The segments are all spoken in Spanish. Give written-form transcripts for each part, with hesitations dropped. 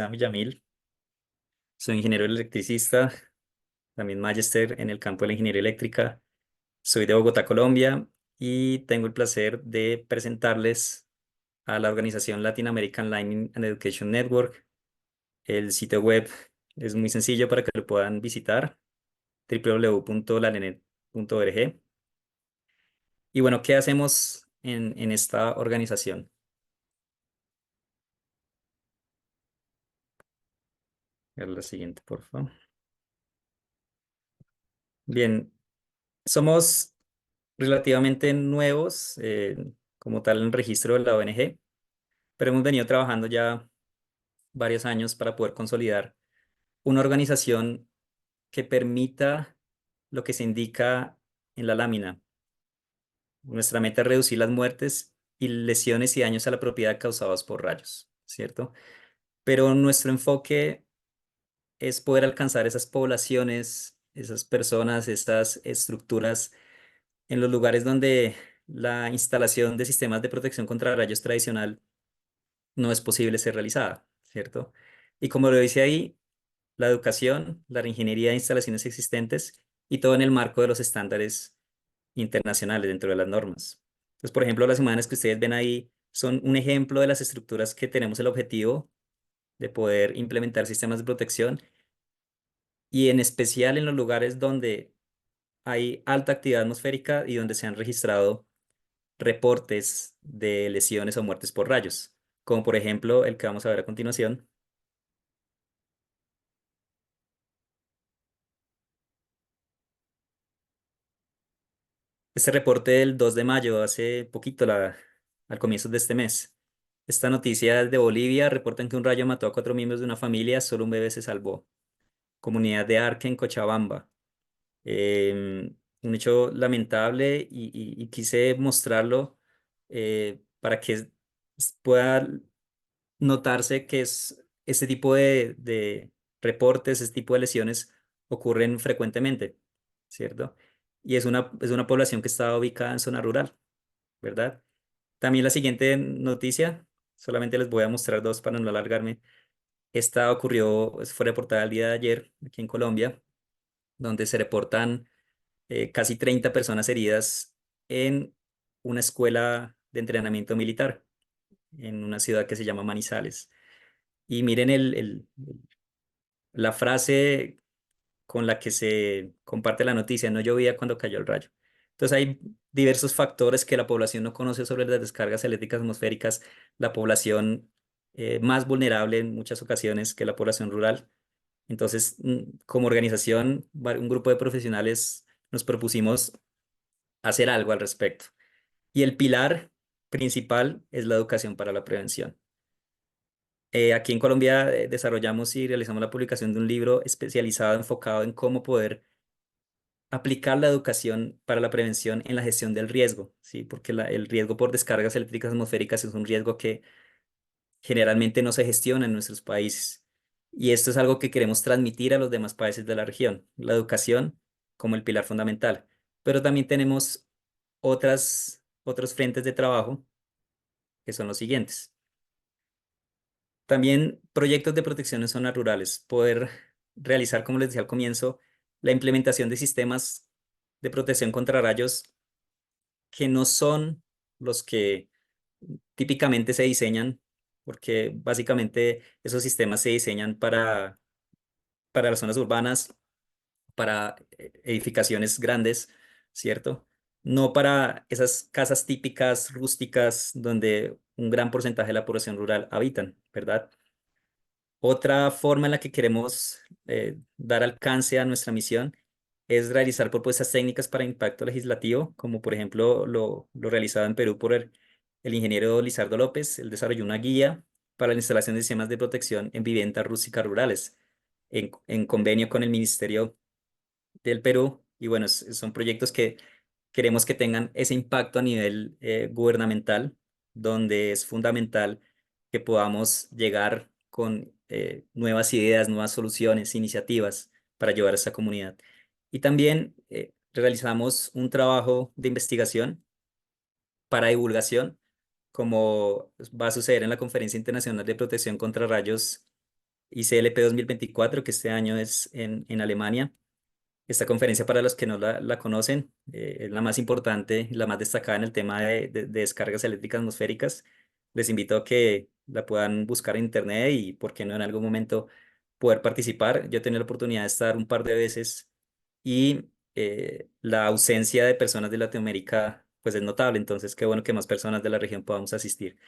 me llamo Yamil, soy ingeniero electricista, también magíster en el campo de la ingeniería eléctrica. Soy de Bogotá, Colombia, y tengo el placer de presentarles a la organización Latin American Learning and Education Network. El sitio web es muy sencillo para que lo puedan visitar, www.lalenet.org. Y bueno, ¿qué hacemos en esta organización? A la siguiente, por favor. Bien, somos relativamente nuevos como tal en el registro de la ONG, pero hemos venido trabajando ya varios años para poder consolidar una organización que permita lo que se indica en la lámina. Nuestra meta es reducir las muertes y lesiones y daños a la propiedad causados por rayos, ¿cierto? Pero nuestro enfoque es poder alcanzar esas poblaciones, esas personas, estas estructuras en los lugares donde la instalación de sistemas de protección contra rayos tradicional no es posible ser realizada, ¿cierto? Y como lo dice ahí, la educación, la reingeniería de instalaciones existentes y todo en el marco de los estándares internacionales dentro de las normas. Entonces, por ejemplo, las imágenes que ustedes ven ahí son un ejemplo de las estructuras que tenemos el objetivo de poder implementar sistemas de protección y en especial en los lugares donde hay alta actividad atmosférica y donde se han registrado reportes de lesiones o muertes por rayos, como por ejemplo el que vamos a ver a continuación. Este reporte del 2 de mayo, hace poquito, al comienzo de este mes. Esta noticia es de Bolivia, reportan que un rayo mató a 4 miembros de una familia, solo un bebé se salvó. Comunidad de Arque en Cochabamba. Un hecho lamentable y quise mostrarlo para que pueda notarse que este tipo de reportes, este tipo de lesiones ocurren frecuentemente, ¿cierto? Y es una población que está ubicada en zona rural, ¿verdad? También la siguiente noticia, solamente les voy a mostrar dos para no alargarme. Esta fue reportada el día de ayer aquí en Colombia, donde se reportan casi 30 personas heridas en una escuela de entrenamiento militar en una ciudad que se llama Manizales. Y miren la frase con la que se comparte la noticia: no llovía cuando cayó el rayo. Entonces hay diversos factores que la población no conoce sobre las descargas eléctricas atmosféricas, la población más vulnerable en muchas ocasiones que la población rural. Entonces, como organización, un grupo de profesionales nos propusimos hacer algo al respecto. Y el pilar principal es la educación para la prevención. Aquí en Colombia desarrollamos y realizamos la publicación de un libro especializado, enfocado en cómo poder aplicar la educación para la prevención en la gestión del riesgo, ¿sí? Porque el riesgo por descargas eléctricas atmosféricas es un riesgo que generalmente no se gestiona en nuestros países. Y esto es algo que queremos transmitir a los demás países de la región, la educación como el pilar fundamental. Pero también tenemos otros frentes de trabajo que son los siguientes. También proyectos de protección en zonas rurales, poder realizar, como les decía al comienzo, la implementación de sistemas de protección contra rayos que no son los que típicamente se diseñan, porque básicamente esos sistemas se diseñan para las zonas urbanas, para edificaciones grandes, ¿cierto? No para esas casas típicas rústicas donde un gran porcentaje de la población rural habitan, ¿verdad? Otra forma en la que queremos dar alcance a nuestra misión es realizar propuestas técnicas para impacto legislativo, como por ejemplo lo realizado en Perú por el ingeniero Lizardo López. Él desarrolló una guía para la instalación de sistemas de protección en viviendas rústicas rurales, en convenio con el Ministerio del Perú. Y bueno, son proyectos que queremos que tengan ese impacto a nivel gubernamental, donde es fundamental que podamos llegar con nuevas ideas, nuevas soluciones, iniciativas para ayudar a esta comunidad. Y también realizamos un trabajo de investigación para divulgación, como va a suceder en la Conferencia Internacional de Protección contra Rayos ICLP 2024, que este año es en Alemania. Esta conferencia, para los que no la conocen, es la más importante, la más destacada en el tema de descargas eléctricas atmosféricas. Les invito a que la puedan buscar en internet y, por qué no, en algún momento poder participar. Yo he tenido la oportunidad de estar un par de veces y la ausencia de personas de Latinoamérica pues es notable, entonces qué bueno que más personas de la región podamos asistir.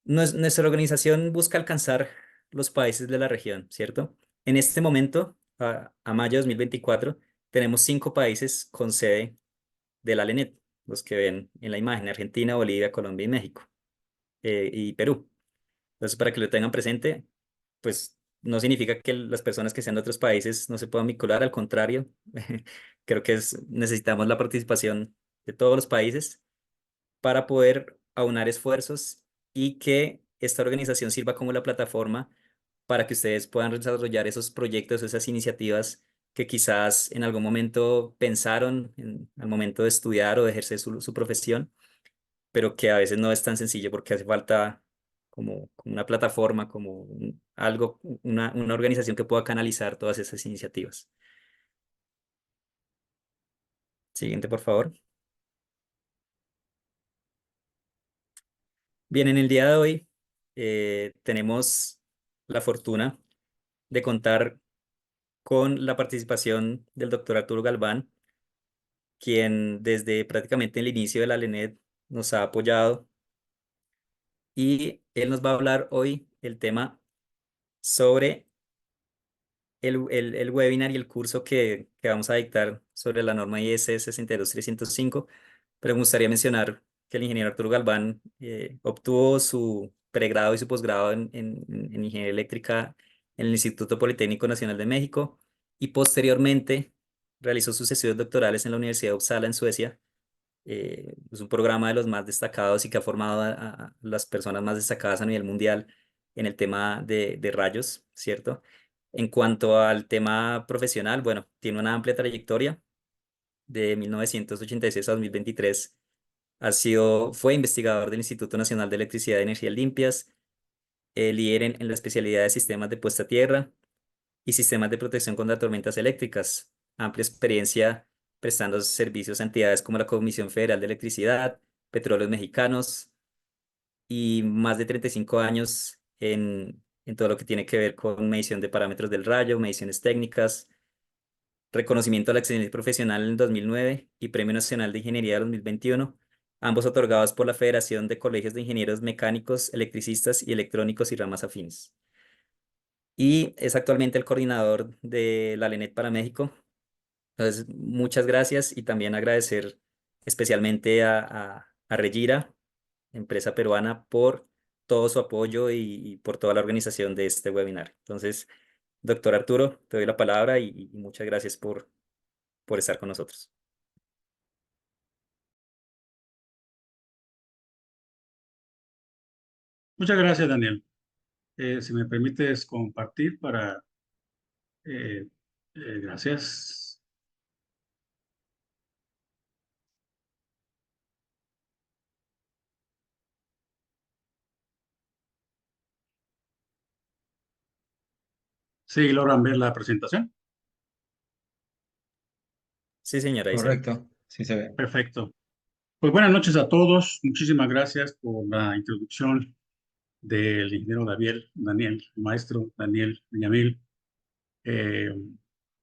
Nuestra organización busca alcanzar los países de la región, ¿cierto? En este momento, a mayo de 2024, tenemos 5 países con sede de la LENET, los que ven en la imagen: Argentina, Bolivia, Colombia y México, y Perú. Entonces, para que lo tengan presente, pues no significa que las personas que sean de otros países no se puedan vincular, al contrario, creo que necesitamos la participación de todos los países para poder aunar esfuerzos y que esta organización sirva como la plataforma para que ustedes puedan desarrollar esos proyectos, esas iniciativas que quizás en algún momento pensaron al momento de estudiar o de ejercer su profesión, pero que a veces no es tan sencillo porque hace falta como una plataforma, algo, una organización que pueda canalizar todas esas iniciativas. Siguiente, por favor. Bien, en el día de hoy tenemos la fortuna de contar con la participación del doctor Arturo Galván, quien desde prácticamente el inicio de la LENED nos ha apoyado, y él nos va a hablar hoy el tema sobre el webinar y el curso que vamos a dictar sobre la norma IS 62305. Pero me gustaría mencionar que el ingeniero Arturo Galván obtuvo su pregrado y su posgrado en ingeniería eléctrica en el Instituto Politécnico Nacional de México, y posteriormente realizó sus estudios doctorales en la Universidad de Uppsala en Suecia. Es un programa de los más destacados y que ha formado a las personas más destacadas a nivel mundial en el tema de rayos, ¿cierto? En cuanto al tema profesional, bueno, tiene una amplia trayectoria. De 1986 a 2023 fue investigador del Instituto Nacional de Electricidad y Energías Limpias, líder en la especialidad de sistemas de puesta a tierra y sistemas de protección contra tormentas eléctricas. Amplia experiencia prestando servicios a entidades como la Comisión Federal de Electricidad, Petróleos Mexicanos, y más de 35 años en todo lo que tiene que ver con medición de parámetros del rayo, mediciones técnicas, reconocimiento a la excelencia profesional en el 2009 y Premio Nacional de Ingeniería 2021, ambos otorgados por la Federación de Colegios de Ingenieros Mecánicos, Electricistas y Electrónicos y ramas afines. Y es actualmente el coordinador de la LENET para México. Entonces, muchas gracias, y también agradecer especialmente a Regira, empresa peruana, por todo su apoyo y por toda la organización de este webinar. Entonces, doctor Arturo, te doy la palabra y muchas gracias por estar con nosotros. Muchas gracias, Daniel. Si me permites compartir para... eh, gracias. Sí, logran ver la presentación. Sí, señora, ahí se ve. Correcto, sí se ve. Perfecto. Pues buenas noches a todos. Muchísimas gracias por la introducción del ingeniero Daniel, el maestro Daniel Villamil. Eh,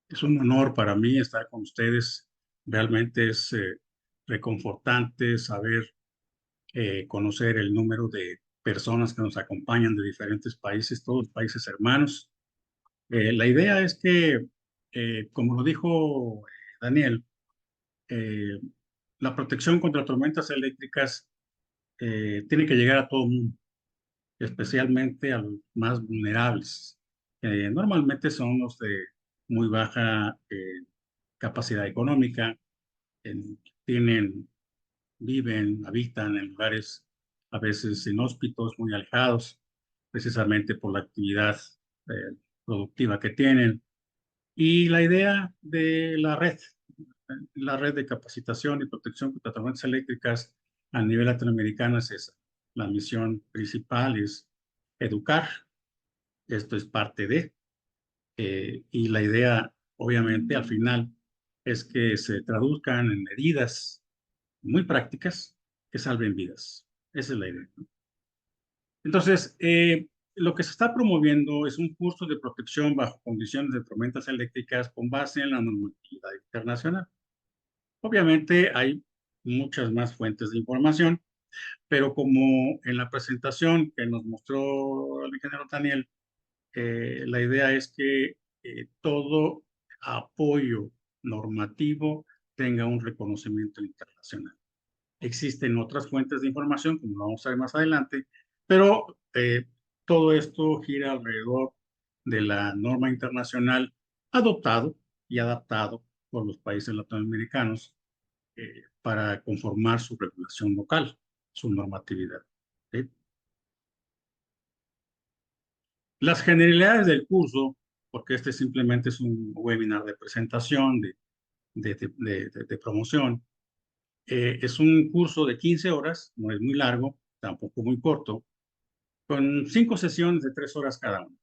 es un honor para mí estar con ustedes. Realmente es reconfortante saber, conocer el número de personas que nos acompañan de diferentes países, todos países hermanos. La idea es que, como lo dijo Daniel, eh, la protección contra tormentas eléctricas tiene que llegar a todo el mundo, especialmente a los más vulnerables. Normalmente son los de muy baja capacidad económica, tienen, viven, habitan en lugares a veces inhóspitos, muy alejados, precisamente por la actividad productiva que tienen. Y la idea de la red de capacitación y protección contra tormentas eléctricas a nivel latinoamericano es esa. La misión principal es educar Esto es parte de, y la idea, obviamente, al final es que se traduzcan en medidas muy prácticas que salven vidas. Esa es la idea, ¿no? Entonces, lo que se está promoviendo es un curso de protección bajo condiciones de tormentas eléctricas con base en la normatividad internacional. Obviamente hay muchas más fuentes de información, pero como en la presentación que nos mostró el ingeniero Daniel, la idea es que todo apoyo normativo tenga un reconocimiento internacional. Existen otras fuentes de información, como lo vamos a ver más adelante, pero todo esto gira alrededor de la norma internacional adoptado y adaptado por los países latinoamericanos para conformar su regulación local, su normatividad. ¿Sí? Las generalidades del curso, porque este simplemente es un webinar de presentación, de promoción, es un curso de 15 horas, no es muy largo, tampoco muy corto, con 5 sesiones de 3 horas cada una.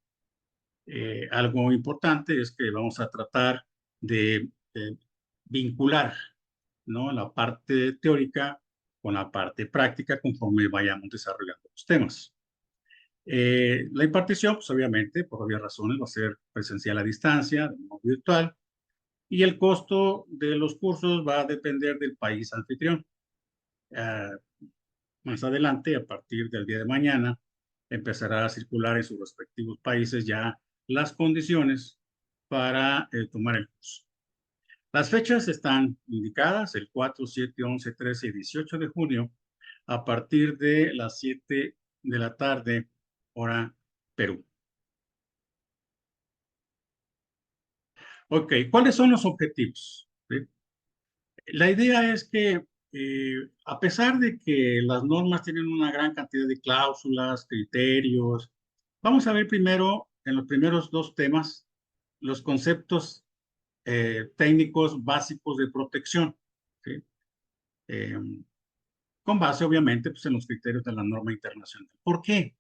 Algo importante es que vamos a tratar de vincular, ¿no?, la parte teórica con la parte práctica conforme vayamos desarrollando los temas. La impartición, pues obviamente, por obvias razones, va a ser presencial a distancia, no virtual, y el costo de los cursos va a depender del país anfitrión. Ah, Más adelante, a partir del día de mañana, empezará a circular en sus respectivos países ya las condiciones para tomar el curso. Las fechas están indicadas, el 4, 7, 11, 13 y 18 de junio, a partir de las 7 de la tarde, hora Perú. Ok, ¿cuáles son los objetivos? ¿Sí? La idea es que, a pesar de que las normas tienen una gran cantidad de cláusulas, criterios, vamos a ver primero, en los primeros dos temas, los conceptos técnicos básicos de protección, ¿sí? Eh, con base, obviamente, pues, en los criterios de la norma internacional. ¿Por qué?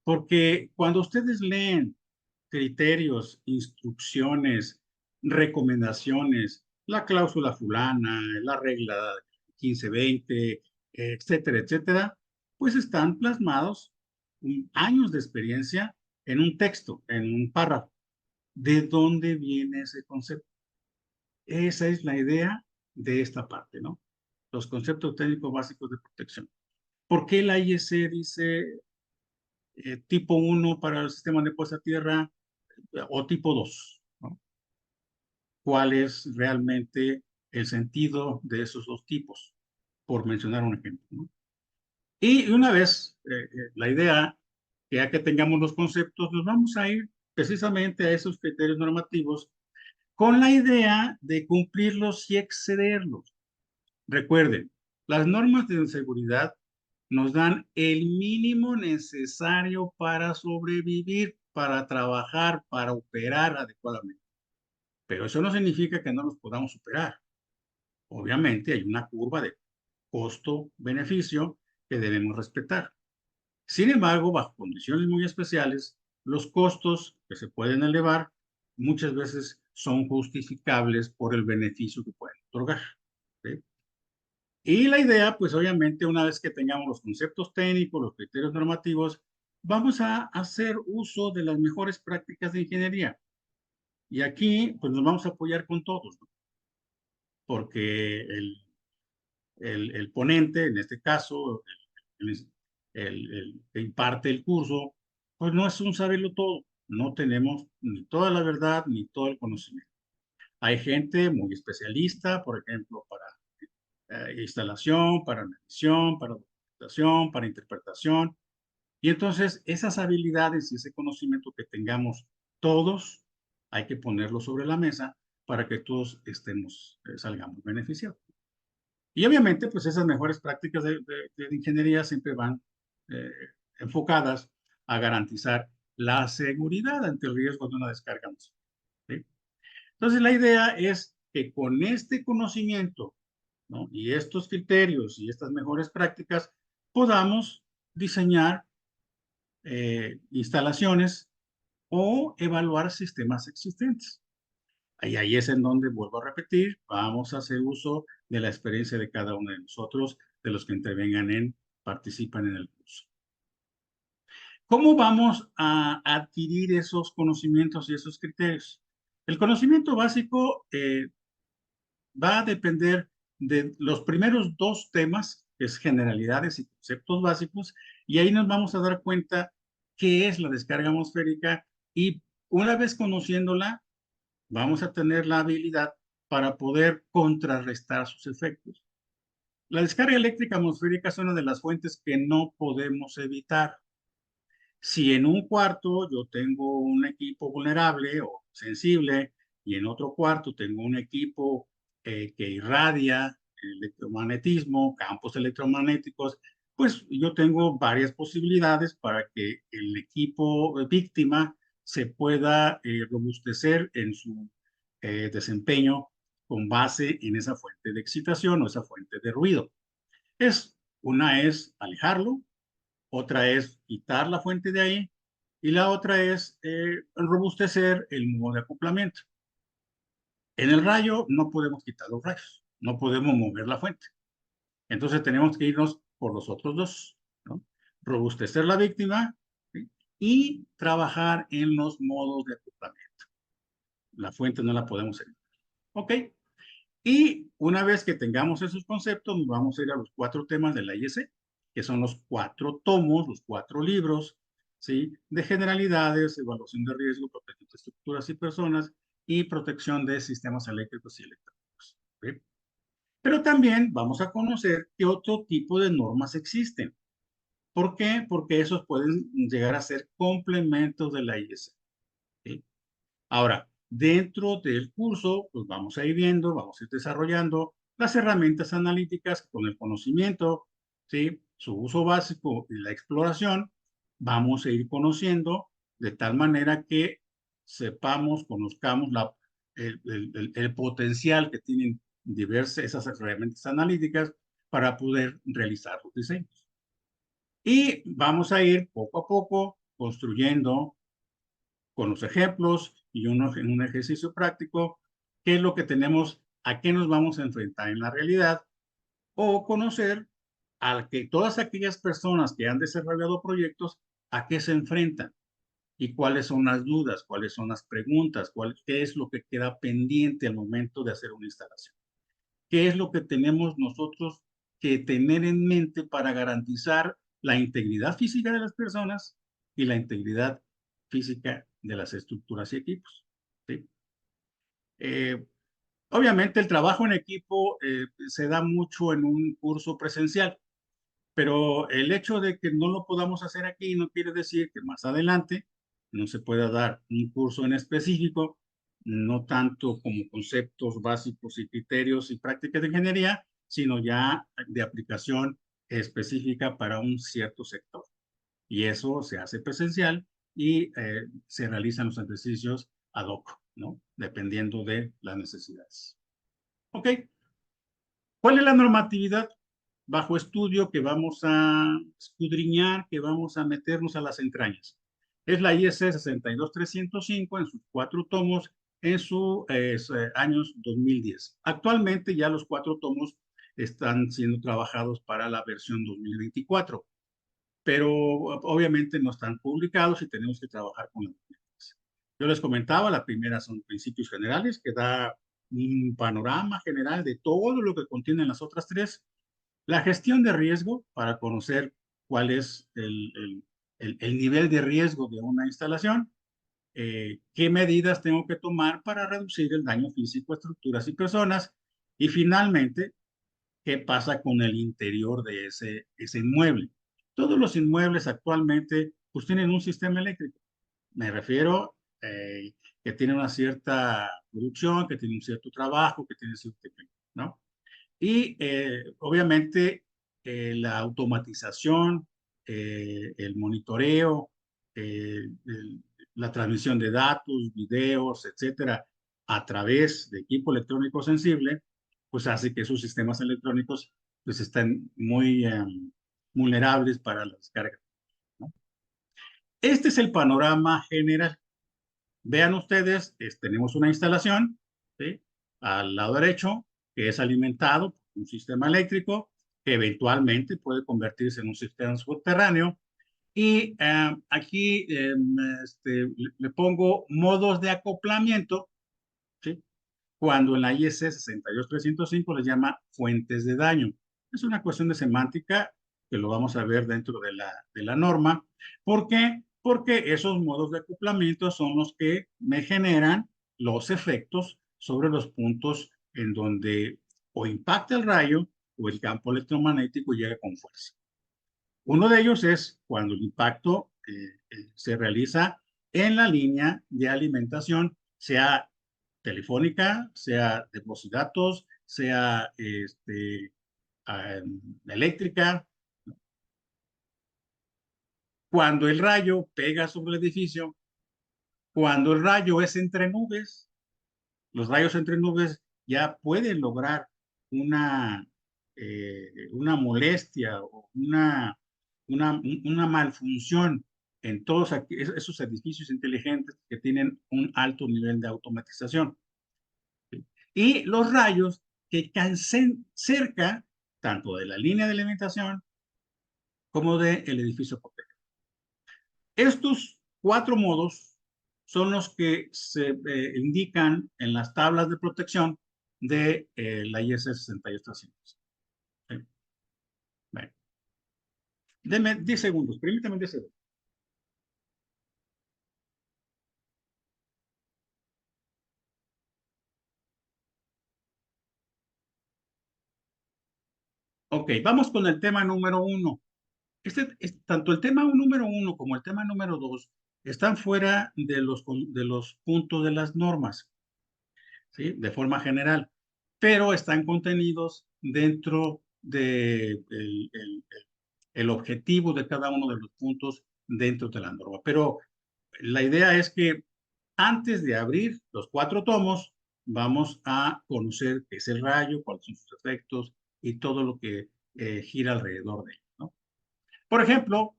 Porque cuando ustedes leen criterios, instrucciones, recomendaciones, la cláusula fulana, la regla 1520, etcétera, etcétera, pues están plasmados años de experiencia en un texto, en un párrafo. ¿De dónde viene ese concepto? Esa es la idea de esta parte, ¿no? Los conceptos técnicos básicos de protección. ¿Por qué la IEC dice tipo 1 para el sistema de puesta a tierra o tipo 2, ¿no? ¿Cuál es realmente el sentido de esos dos tipos? Por mencionar un ejemplo, ¿no? Y una vez, la idea, que ya que tengamos los conceptos, nos vamos a ir precisamente a esos criterios normativos con la idea de cumplirlos y excederlos. Recuerden, las normas de seguridad nos dan el mínimo necesario para sobrevivir, para trabajar, para operar adecuadamente. Pero eso no significa que no los podamos superar. Obviamente hay una curva de costo-beneficio que debemos respetar. Sin embargo, bajo condiciones muy especiales, los costos que se pueden elevar muchas veces son justificables por el beneficio que pueden otorgar. ¿Sí? Y la idea, pues obviamente, una vez que tengamos los conceptos técnicos, los criterios normativos, vamos a hacer uso de las mejores prácticas de ingeniería. Y aquí, pues nos vamos a apoyar con todos, ¿no? Porque el ponente, en este caso, el que imparte el curso, pues no es un saberlo todo. No tenemos ni toda la verdad ni todo el conocimiento. Hay gente muy especialista, por ejemplo, para instalación, para medición, para documentación, para interpretación. Y entonces esas habilidades y ese conocimiento que tengamos todos, hay que ponerlo sobre la mesa para que todos salgamos beneficiados. Y obviamente, pues esas mejores prácticas de ingeniería siempre van eh, enfocadas a garantizar la seguridad ante el riesgo de una descarga masiva, ¿sí? Entonces, la idea es que con este conocimiento, ¿no?, y estos criterios y estas mejores prácticas, podamos diseñar instalaciones, o evaluar sistemas existentes. Ahí es en donde, vuelvo a repetir, vamos a hacer uso de la experiencia de cada uno de nosotros, de los que participan en el curso. ¿Cómo vamos a adquirir esos conocimientos y esos criterios? El conocimiento básico va a depender de los primeros dos temas, que es generalidades y conceptos básicos, y ahí nos vamos a dar cuenta qué es la descarga atmosférica y una vez conociéndola, vamos a tener la habilidad para poder contrarrestar sus efectos. La descarga eléctrica atmosférica es una de las fuentes que no podemos evitar. Si en un cuarto yo tengo un equipo vulnerable o sensible y en otro cuarto tengo un equipo que irradia electromagnetismo, campos electromagnéticos, pues yo tengo varias posibilidades para que el equipo víctima se pueda robustecer en su desempeño con base en esa fuente de excitación o esa fuente de ruido. Una es alejarlo, otra es quitar la fuente de ahí y la otra es robustecer el modo de acoplamiento. En el rayo no podemos quitar los rayos, no podemos mover la fuente. Entonces tenemos que irnos por los otros dos, ¿no? Robustecer la víctima, ¿sí? Y trabajar en los modos de acoplamiento. La fuente no la podemos evitar. ¿Ok? Y una vez que tengamos esos conceptos, nos vamos a ir a los 4 temas de la IEC, que son los 4 tomos, los 4 libros, ¿sí? De generalidades, evaluación de riesgo, protección de estructuras y personas y protección de sistemas eléctricos y electrónicos. ¿Sí? Pero también vamos a conocer qué otro tipo de normas existen. ¿Por qué? Porque esos pueden llegar a ser complementos de la IEC. ¿Sí? Ahora, dentro del curso, pues vamos a ir viendo, vamos a ir desarrollando las herramientas analíticas con el conocimiento, ¿sí? Su uso básico y la exploración, vamos a ir conociendo de tal manera que sepamos, conozcamos el potencial que tienen diversas esas herramientas analíticas para poder realizar los diseños. Y vamos a ir poco a poco construyendo con los ejemplos y en un ejercicio práctico, qué es lo que tenemos, a qué nos vamos a enfrentar en la realidad, o conocer a que todas aquellas personas que han desarrollado proyectos, a qué se enfrentan y cuáles son las dudas, cuáles son las preguntas, qué es lo que queda pendiente al momento de hacer una instalación. ¿Qué es lo que tenemos nosotros que tener en mente para garantizar la integridad física de las personas y la integridad física de las estructuras y equipos? ¿Sí? Eh, Obviamente el trabajo en equipo se da mucho en un curso presencial, pero el hecho de que no lo podamos hacer aquí no quiere decir que más adelante no se pueda dar un curso en específico, no tanto como conceptos básicos y criterios y prácticas de ingeniería, sino ya de aplicación específica para un cierto sector. Y eso se hace presencial y se realizan los ejercicios ad hoc, ¿no? Dependiendo de las necesidades. ¿Ok? ¿Cuál es la normatividad bajo estudio que vamos a escudriñar, que vamos a meternos a las entrañas? Es la IEC 62305 en sus 4 tomos en sus años 2010. Actualmente ya los 4 tomos están siendo trabajados para la versión 2024, pero obviamente no están publicados y tenemos que trabajar con las. Yo les comentaba, la primera son principios generales, que da un panorama general de todo lo que contienen las otras 3. La gestión de riesgo, para conocer cuál es el nivel de riesgo de una instalación, qué medidas tengo que tomar para reducir el daño físico a estructuras y personas, y finalmente, qué pasa con el interior de ese inmueble. Todos los inmuebles actualmente pues tienen un sistema eléctrico. Me refiero que tiene una cierta producción, que tiene un cierto trabajo, que tiene cierto efecto, ¿no? Y obviamente la automatización, el monitoreo, la transmisión de datos, videos, etcétera, a través de equipo electrónico sensible, pues hace que sus sistemas electrónicos pues estén muy vulnerables para la descarga, ¿no? Este es el panorama general. Vean ustedes, tenemos una instalación, ¿sí? Al lado derecho, que es alimentado por un sistema eléctrico que eventualmente puede convertirse en un sistema subterráneo. Y aquí le pongo modos de acoplamiento, ¿sí? Cuando en la IEC 62305 les llama fuentes de daño. Es una cuestión de semántica que lo vamos a ver dentro de la norma. ¿Por qué? Porque esos modos de acoplamiento son los que me generan los efectos sobre los puntos en donde o impacta el rayo o el campo electromagnético llega con fuerza. Uno de ellos es cuando el impacto se realiza en la línea de alimentación, sea telefónica, sea de voz y datos, sea eléctrica. Cuando el rayo pega sobre el edificio, cuando el rayo es entre nubes, los rayos entre nubes ya pueden lograr una molestia o una malfunción en todos esos edificios inteligentes que tienen un alto nivel de automatización. Y los rayos que caen cerca tanto de la línea de alimentación como del edificio protegido. Estos cuatro modos son los que se indican en las tablas de protección de la IS 68300. ¿Sí? Bueno, denme 10 segundos, permítame 10 segundos. Ok, vamos con el tema número uno. Tanto el tema número uno como el tema número dos están fuera de los puntos de las normas, ¿sí? De forma general, pero están contenidos dentro de el objetivo de cada uno de los puntos dentro de la norma. Pero la idea es que antes de abrir los cuatro tomos, vamos a conocer qué es el rayo, cuáles son sus efectos y todo lo que gira alrededor de él, ¿no? Por ejemplo,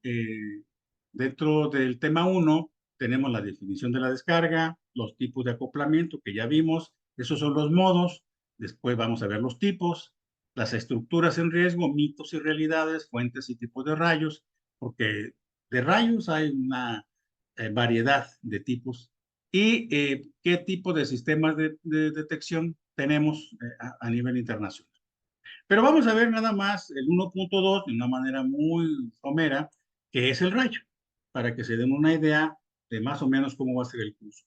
dentro del tema 1 tenemos la definición de la descarga, los tipos de acoplamiento que ya vimos, esos son los modos, después vamos a ver los tipos, las estructuras en riesgo, mitos y realidades, fuentes y tipos de rayos, porque de rayos hay una variedad de tipos y qué tipo de sistemas de detección tenemos a nivel internacional. Pero vamos a ver nada más el 1.2 de una manera muy somera, que es el rayo, para que se den una idea de más o menos cómo va a ser el curso.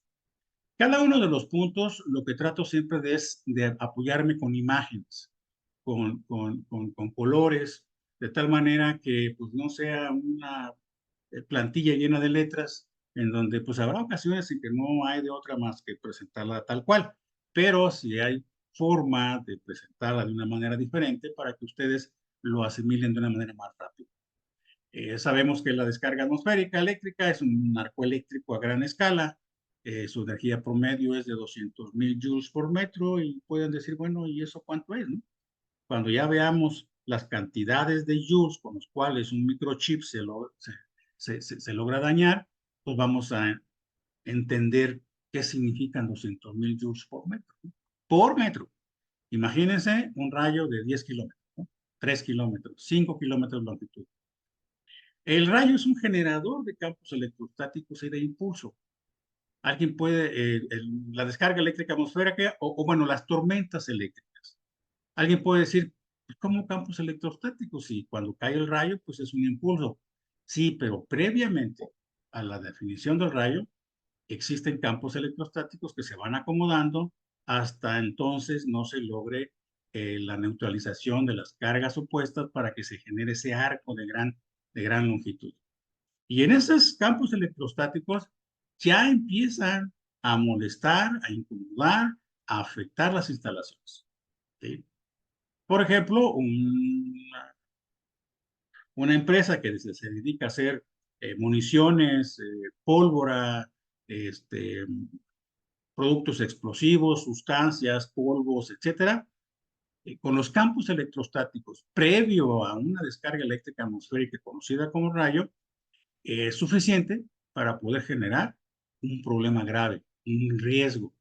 Cada uno de los puntos, lo que trato siempre es de apoyarme con imágenes, con colores, de tal manera que pues, no sea una plantilla llena de letras, en donde pues habrá ocasiones en que no hay de otra más que presentarla tal cual, pero si hay forma de presentarla de una manera diferente para que ustedes lo asimilen de una manera más rápida. Sabemos que la descarga atmosférica eléctrica es un arco eléctrico a gran escala. Su energía promedio es de 200,000 joules por metro y pueden decir, bueno, ¿y eso cuánto es? ¿No? Cuando ya veamos las cantidades de joules con los cuales un microchip se logra dañar, pues vamos a entender qué significan 200,000 joules por metro. ¿No? Por metro. Imagínense un rayo de 10 kilómetros, ¿no? 3 kilómetros, 5 kilómetros de longitud. El rayo es un generador de campos electrostáticos y de impulso. Alguien puede, la descarga eléctrica atmosférica o bueno, las tormentas eléctricas. Alguien puede decir, pues, ¿cómo campos electrostáticos? Y cuando cae el rayo, pues es un impulso. Sí, pero previamente a la definición del rayo, existen campos electrostáticos que se van acomodando hasta entonces no se logre la neutralización de las cargas opuestas para que se genere ese arco de gran longitud. Y en esos campos electrostáticos ya empiezan a molestar, a incomodar, a afectar las instalaciones. ¿Sí? Por ejemplo, una empresa que se dedica a hacer municiones, pólvora, este, productos explosivos, sustancias, polvos, etcétera, con los campos electrostáticos previo a una descarga eléctrica atmosférica conocida como rayo, es suficiente para poder generar un problema grave. un riesgo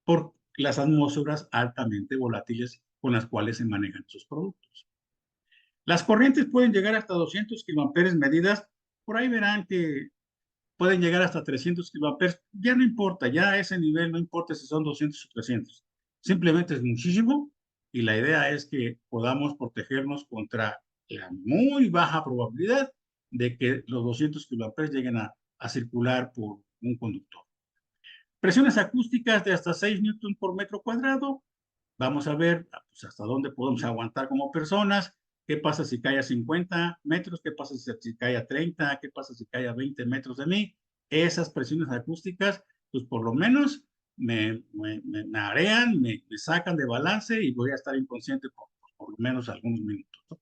por las atmósferas altamente volátiles con las cuales se manejan esos productos. Las corrientes pueden llegar hasta 200 kiloamperes medidas. Por ahí verán que pueden llegar hasta 300 kiloamperes. Ya no importa, ya a ese nivel no importa si son 200 o 300. Simplemente es muchísimo y la idea es que podamos protegernos contra la muy baja probabilidad de que los 200 kiloamperes lleguen a circular por un conductor. Presiones acústicas de hasta 6 newton por metro cuadrado. Vamos a ver pues, hasta dónde podemos aguantar como personas. ¿Qué pasa si cae a 50 metros? ¿Qué pasa si cae a 30? ¿Qué pasa si cae a 20 metros de mí? Esas presiones acústicas, pues por lo menos me marean, me sacan de balance y voy a estar inconsciente por lo menos algunos minutos, ¿no?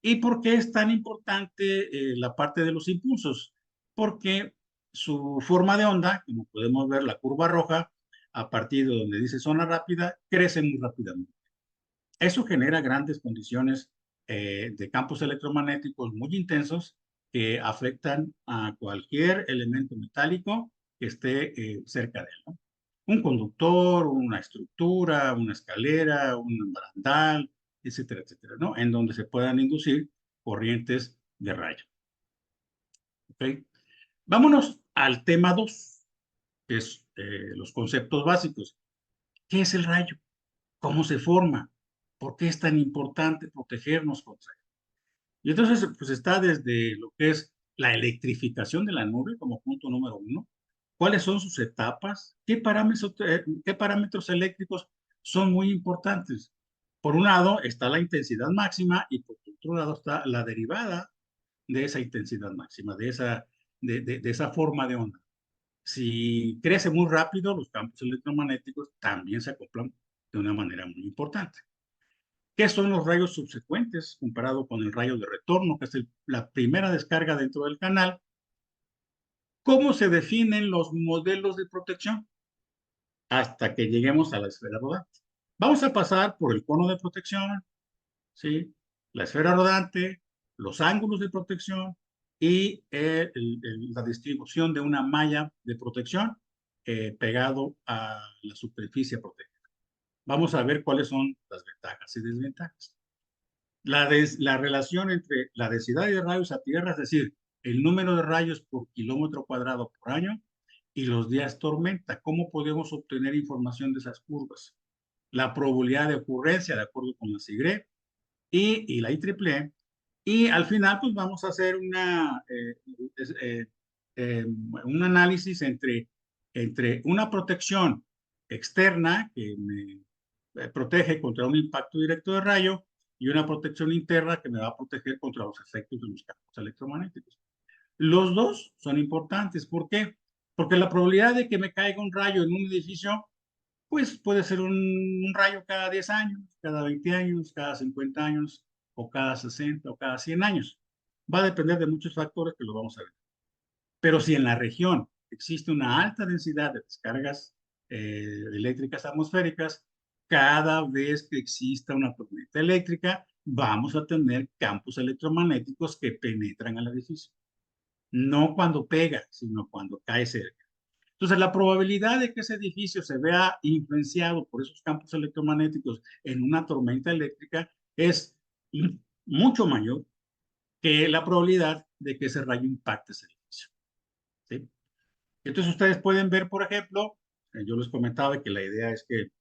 ¿Y por qué es tan importante la parte de los impulsos? Porque su forma de onda, como podemos ver la curva roja, a partir de donde dice zona rápida, crece muy rápidamente. Eso genera grandes condiciones de campos electromagnéticos muy intensos que afectan a cualquier elemento metálico que esté cerca de él, ¿no? Un conductor, una estructura, una escalera, un barandal, etcétera, etcétera, ¿no? En donde se puedan inducir corrientes de rayo. ¿Ok? Vámonos al tema 2, que es los conceptos básicos. ¿Qué es el rayo? ¿Cómo se forma? ¿Por qué es tan importante protegernos contra él? Y entonces, pues está desde lo que es la electrificación de la nube como punto número 1. ¿Cuáles son sus etapas? Qué parámetros eléctricos son muy importantes? Por un lado está la intensidad máxima y por otro lado está la derivada de esa intensidad máxima, de esa forma de onda. Si crece muy rápido, los campos electromagnéticos también se acoplan de una manera muy importante. ¿Qué son los rayos subsecuentes comparado con el rayo de retorno, que es la primera descarga dentro del canal? ¿Cómo se definen los modelos de protección? Hasta que lleguemos a la esfera rodante. Vamos a pasar por el cono de protección, ¿sí? La esfera rodante, los ángulos de protección y la distribución de una malla de protección pegado a la superficie protegida. Vamos a ver cuáles son las ventajas y desventajas. La relación entre la densidad de rayos a tierra, es decir, el número de rayos por kilómetro cuadrado por año, y los días tormenta. ¿Cómo podemos obtener información de esas curvas? La probabilidad de ocurrencia, de acuerdo con la SIGRE y la IEEE. Y al final, pues vamos a hacer un análisis entre una protección externa que me protege contra un impacto directo de rayo y una protección interna que me va a proteger contra los efectos de los campos electromagnéticos. Los dos son importantes. ¿Por qué? Porque la probabilidad de que me caiga un rayo en un edificio, pues puede ser un rayo cada 10 años, cada 20 años, cada 50 años, o cada 60 o cada 100 años. Va a depender de muchos factores que los vamos a ver. Pero si en la región existe una alta densidad de descargas eléctricas atmosféricas, cada vez que exista una tormenta eléctrica, vamos a tener campos electromagnéticos que penetran al edificio. No cuando pega, sino cuando cae cerca. Entonces, la probabilidad de que ese edificio se vea influenciado por esos campos electromagnéticos en una tormenta eléctrica es mucho mayor que la probabilidad de que ese rayo impacte ese edificio, ¿sí? Entonces, ustedes pueden ver, por ejemplo, yo les comentaba que la idea es que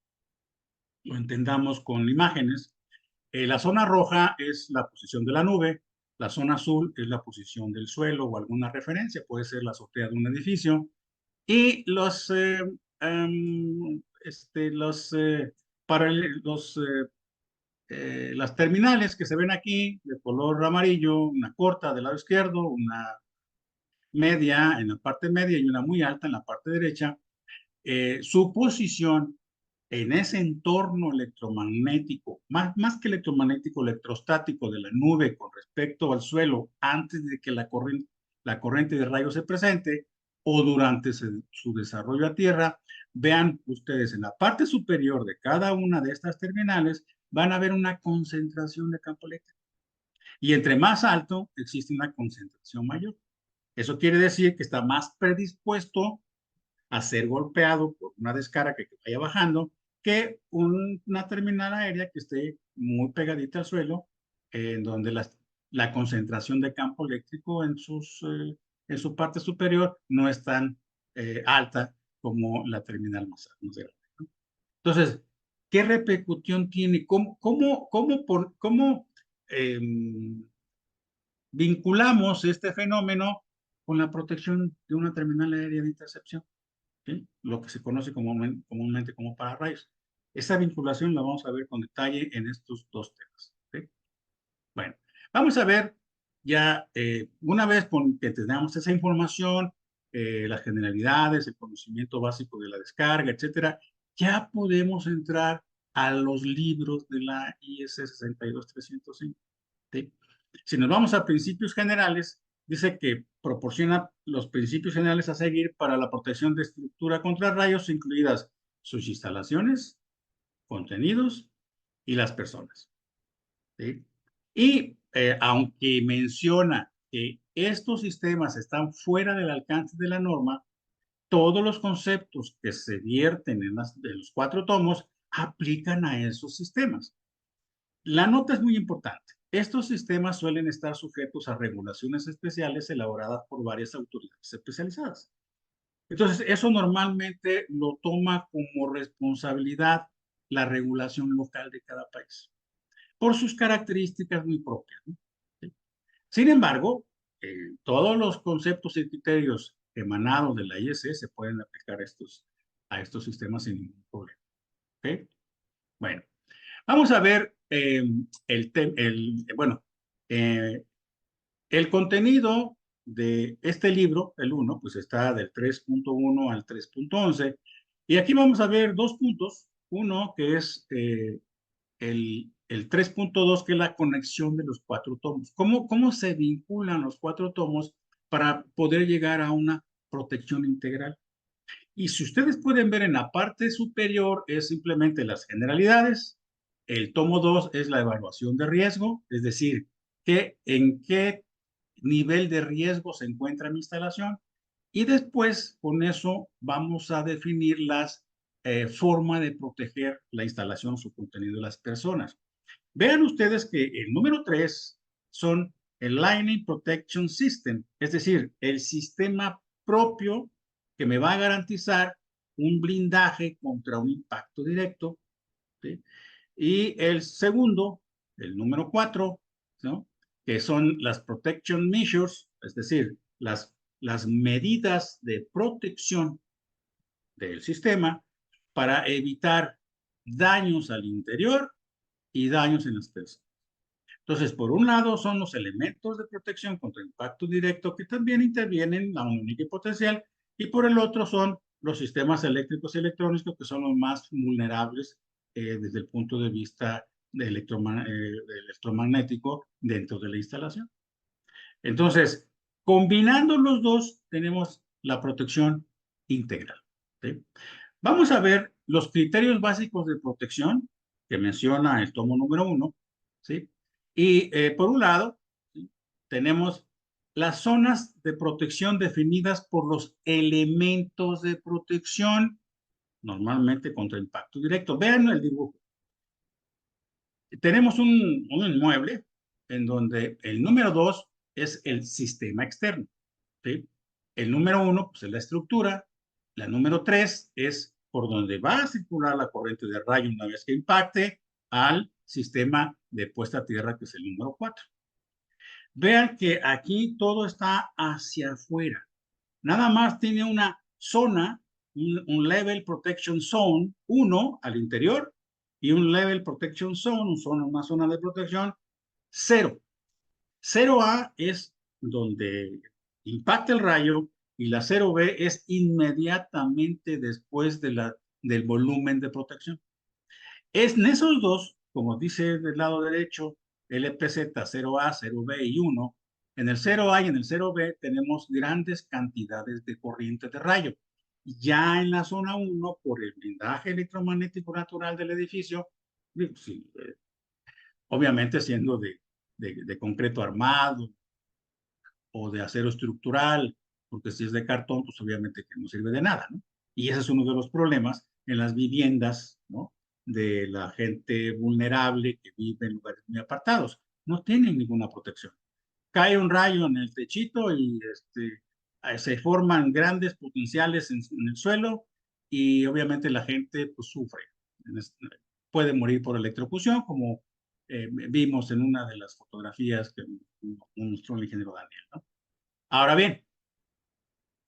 lo entendamos con imágenes. La zona roja es la posición de la nube, la zona azul es la posición del suelo o alguna referencia, puede ser la azotea de un edificio, y las terminales que se ven aquí de color amarillo, una corta del lado izquierdo, una media en la parte media y una muy alta en la parte derecha, su posición en ese entorno electromagnético, más que electromagnético, electrostático de la nube con respecto al suelo antes de que la corriente de rayos se presente o durante su desarrollo a tierra, vean ustedes en la parte superior de cada una de estas terminales van a ver una concentración de campo eléctrico. Y entre más alto existe una concentración mayor. Eso quiere decir que está más predispuesto a ser golpeado por una descarga que vaya bajando que una terminal aérea que esté muy pegadita al suelo, en donde la concentración de campo eléctrico en su parte superior no es tan alta como la terminal más grande, ¿no? Entonces, ¿qué repercusión tiene? ¿Cómo vinculamos este fenómeno con la protección de una terminal aérea de intercepción? ¿Sí? Lo que se conoce comúnmente como pararrayos. Esa vinculación la vamos a ver con detalle en estos dos temas. ¿Sí? Bueno, vamos a ver ya una vez que tengamos esa información, las generalidades, el conocimiento básico de la descarga, etcétera, ya podemos entrar a los libros de la IS 62305. ¿Sí? Si nos vamos a principios generales, dice que proporciona los principios generales a seguir para la protección de estructura contra rayos, incluidas sus instalaciones, contenidos y las personas. ¿Sí? Y aunque menciona que estos sistemas están fuera del alcance de la norma, todos los conceptos que se vierten de los 4 tomos aplican a esos sistemas. La nota es muy importante. Estos sistemas suelen estar sujetos a regulaciones especiales elaboradas por varias autoridades especializadas. Entonces, eso normalmente lo toma como responsabilidad la regulación local de cada país, por sus características muy propias, ¿no? ¿Sí? Sin embargo, todos los conceptos y criterios emanados de la IEC se pueden aplicar a estos sistemas sin ningún problema. ¿Okay? Bueno, vamos a ver bueno, eh, el contenido de este libro, el 1, pues está del 3.1 al 3.11. Y aquí vamos a ver 2 puntos. Uno que es el 3.2, que es la conexión de los 4 tomos. ¿Cómo se vinculan los 4 tomos para poder llegar a una protección integral? Y si ustedes pueden ver en la parte superior es simplemente las generalidades. El tomo 2 es la evaluación de riesgo, es decir, en qué nivel de riesgo se encuentra mi instalación. Y después, con eso, vamos a definir las forma de proteger la instalación, su contenido de las personas. Vean ustedes que el número 3 son el Lightning Protection System, es decir, el sistema propio que me va a garantizar un blindaje contra un impacto directo. ¿Sí? Y el segundo, el número 4, ¿no? Que son las Protection Measures, es decir, las medidas de protección del sistema para evitar daños al interior y daños en las personas. Entonces, por un lado son los elementos de protección contra impacto directo que también intervienen la única y potencial, y por el otro son los sistemas eléctricos y electrónicos que son los más vulnerables desde el punto de vista electromagnético dentro de la instalación. Entonces, combinando los dos, tenemos la protección integral. ¿Sí? Vamos a ver los criterios básicos de protección que menciona el tomo número 1. ¿Sí? Y por un lado, ¿sí? Tenemos las zonas de protección definidas por los elementos de protección, normalmente contra impacto directo. Vean el dibujo. Tenemos un inmueble en donde el número 2 es el sistema externo. ¿Sí? El número 1 pues, es la estructura. La número 3 es por donde va a circular la corriente de rayo una vez que impacte al sistema de puesta a tierra, que es el número 4. Vean que aquí todo está hacia afuera. Nada más tiene una zona, un Level Protection Zone 1 al interior y un Level Protection Zone, una zona de protección 0. 0A es donde impacta el rayo y la 0B es inmediatamente después del volumen de protección. Es en esos dos, como dice del lado derecho, LPZ 0A, 0B y 1. En el 0A y en el 0B tenemos grandes cantidades de corriente de rayo. Ya en la zona 1, por el blindaje electromagnético natural del edificio, sí, obviamente siendo de concreto armado o de acero estructural, porque si es de cartón, pues obviamente que no sirve de nada, ¿no? Y ese es uno de los problemas en las viviendas, ¿no? De la gente vulnerable que vive en lugares muy apartados. No tienen ninguna protección. Cae un rayo en el techito y se forman grandes potenciales en el suelo y obviamente la gente pues sufre. Puede morir por electrocución, como vimos en una de las fotografías que mostró el ingeniero Daniel, ¿no? Ahora bien,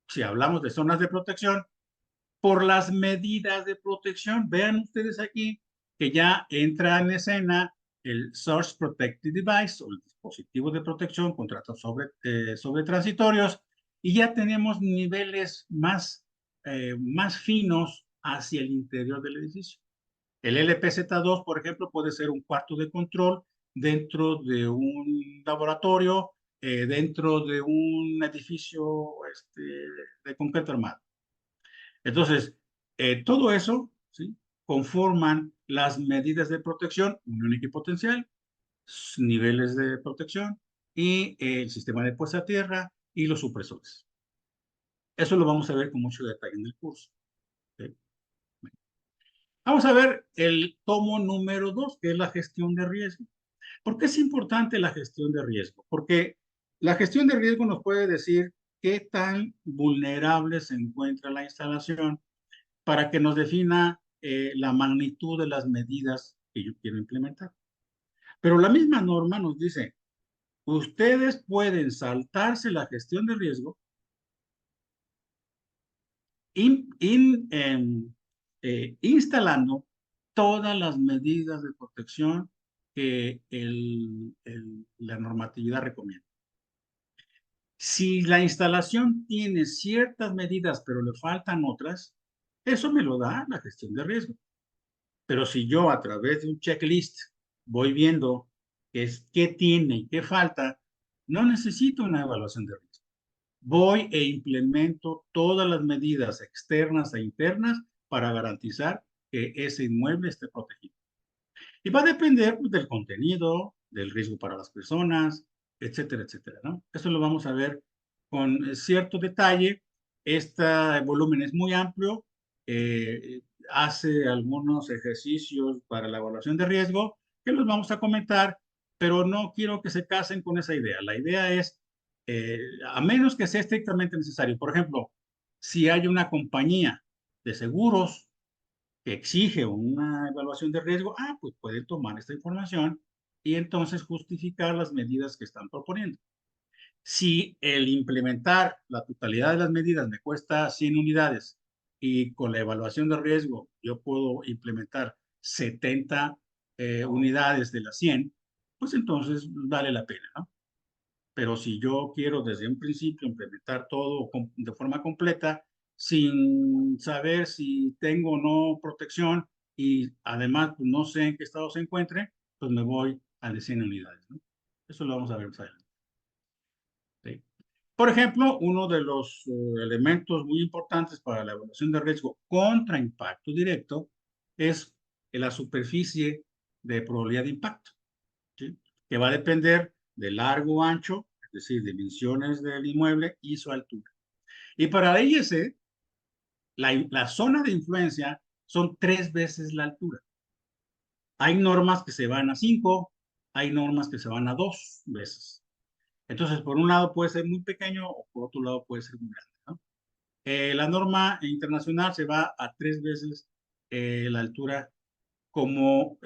si hablamos de zonas de protección, por las medidas de protección, vean ustedes aquí que ya entra en escena el Source Protected Device o el dispositivo de protección contra sobre transitorios y ya tenemos niveles más finos hacia el interior del edificio. El LPZ2, por ejemplo, puede ser un cuarto de control dentro de un laboratorio, dentro de un edificio de concreto armado. Entonces, todo eso, ¿sí? Conforman las medidas de protección, unión equipotencial, niveles de protección y el sistema de puesta a tierra y los supresores. Eso lo vamos a ver con mucho detalle en el curso. ¿Sí? Vamos a ver el tomo número 2, que es la gestión de riesgo. ¿Por qué es importante la gestión de riesgo? Porque la gestión de riesgo nos puede decir qué tan vulnerable se encuentra la instalación para que nos defina la magnitud de las medidas que yo quiero implementar. Pero la misma norma nos dice, ustedes pueden saltarse la gestión de riesgo instalando todas las medidas de protección que la normatividad recomienda. Si la instalación tiene ciertas medidas, pero le faltan otras, eso me lo da la gestión de riesgo. Pero si yo a través de un checklist voy viendo qué tiene y qué falta, no necesito una evaluación de riesgo. Voy e implemento todas las medidas externas e internas para garantizar que ese inmueble esté protegido. Y va a depender pues, del contenido, del riesgo para las personas, etcétera, etcétera, ¿no? Eso lo vamos a ver con cierto detalle. Este volumen es muy amplio, hace algunos ejercicios para la evaluación de riesgo que los vamos a comentar, pero no quiero que se casen con esa idea. La idea es, a menos que sea estrictamente necesario, por ejemplo, si hay una compañía de seguros que exige una evaluación de riesgo, pues pueden tomar esta información y entonces justificar las medidas que están proponiendo. Si el implementar la totalidad de las medidas me cuesta 100 unidades y con la evaluación de riesgo yo puedo implementar 70 unidades de las 100, pues entonces vale la pena, ¿no? Pero si yo quiero desde un principio implementar todo de forma completa, sin saber si tengo o no protección y además pues, no sé en qué estado se encuentre, pues me voy a de 100 unidades, ¿no? Eso lo vamos a ver más adelante. ¿Sí? Por ejemplo, uno de los elementos muy importantes para la evaluación de riesgo contra impacto directo es la superficie de probabilidad de impacto, ¿sí? Que va a depender del largo, ancho, es decir, dimensiones del inmueble y su altura. Y para la IEC, la zona de influencia son 3 veces la altura. Hay normas que se van a 5, hay normas que se van a 2 veces. Entonces, por un lado puede ser muy pequeño o por otro lado puede ser muy grande, ¿no? La norma internacional se va a 3 veces la altura como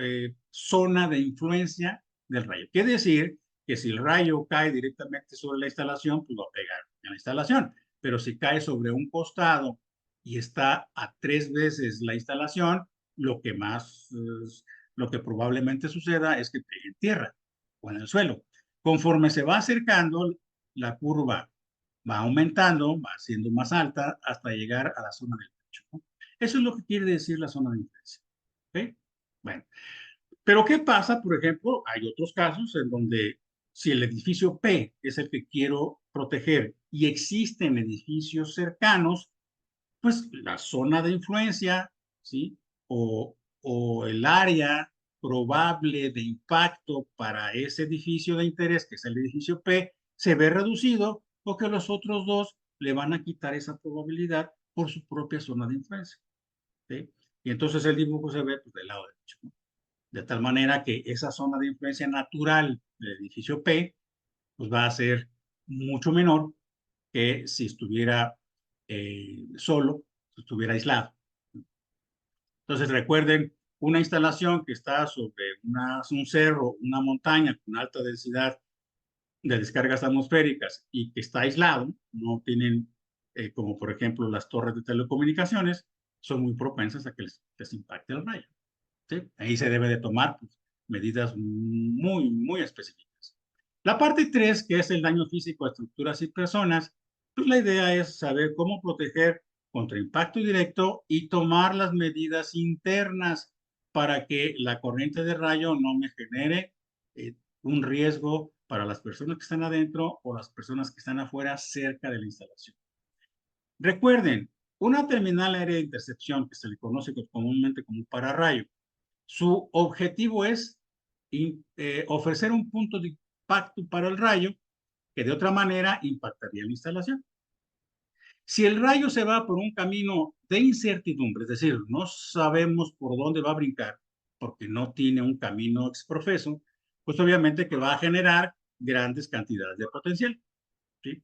zona de influencia del rayo. Quiere decir que si el rayo cae directamente sobre la instalación, pues va a pegar en la instalación. Pero si cae sobre un costado y está a 3 veces la instalación, lo que lo que probablemente suceda es que pegue en tierra o en el suelo. Conforme se va acercando, la curva va aumentando, va siendo más alta hasta llegar a la zona del techo, ¿no? Eso es lo que quiere decir la zona de influencia. ¿Okay? Bueno, pero ¿qué pasa? Por ejemplo, hay otros casos en donde si el edificio P es el que quiero proteger y existen edificios cercanos, pues la zona de influencia, ¿sí? O el área probable de impacto para ese edificio de interés, que es el edificio P, se ve reducido porque los otros dos le van a quitar esa probabilidad por su propia zona de influencia. ¿Sí? Y entonces el dibujo se ve pues, del lado derecho, ¿no? De tal manera que esa zona de influencia natural del edificio P pues va a ser mucho menor que si estuviera solo, si estuviera aislado. Entonces recuerden, una instalación que está sobre un cerro, una montaña con alta densidad de descargas atmosféricas y que está aislado, no tienen, como por ejemplo las torres de telecomunicaciones, son muy propensas a que les impacte el rayo. ¿Sí? Ahí se debe de tomar pues, medidas muy, muy específicas. La parte 3, que es el daño físico a estructuras y personas, pues la idea es saber cómo proteger contra impacto directo y tomar las medidas internas para que la corriente de rayo no me genere un riesgo para las personas que están adentro o las personas que están afuera cerca de la instalación. Recuerden, una terminal aérea de intercepción, que se le conoce comúnmente como pararrayo, su objetivo es ofrecer un punto de impacto para el rayo que de otra manera impactaría la instalación. Si el rayo se va por un camino de incertidumbre, es decir, no sabemos por dónde va a brincar porque no tiene un camino exprofeso, pues obviamente que va a generar grandes cantidades de potencial, ¿sí?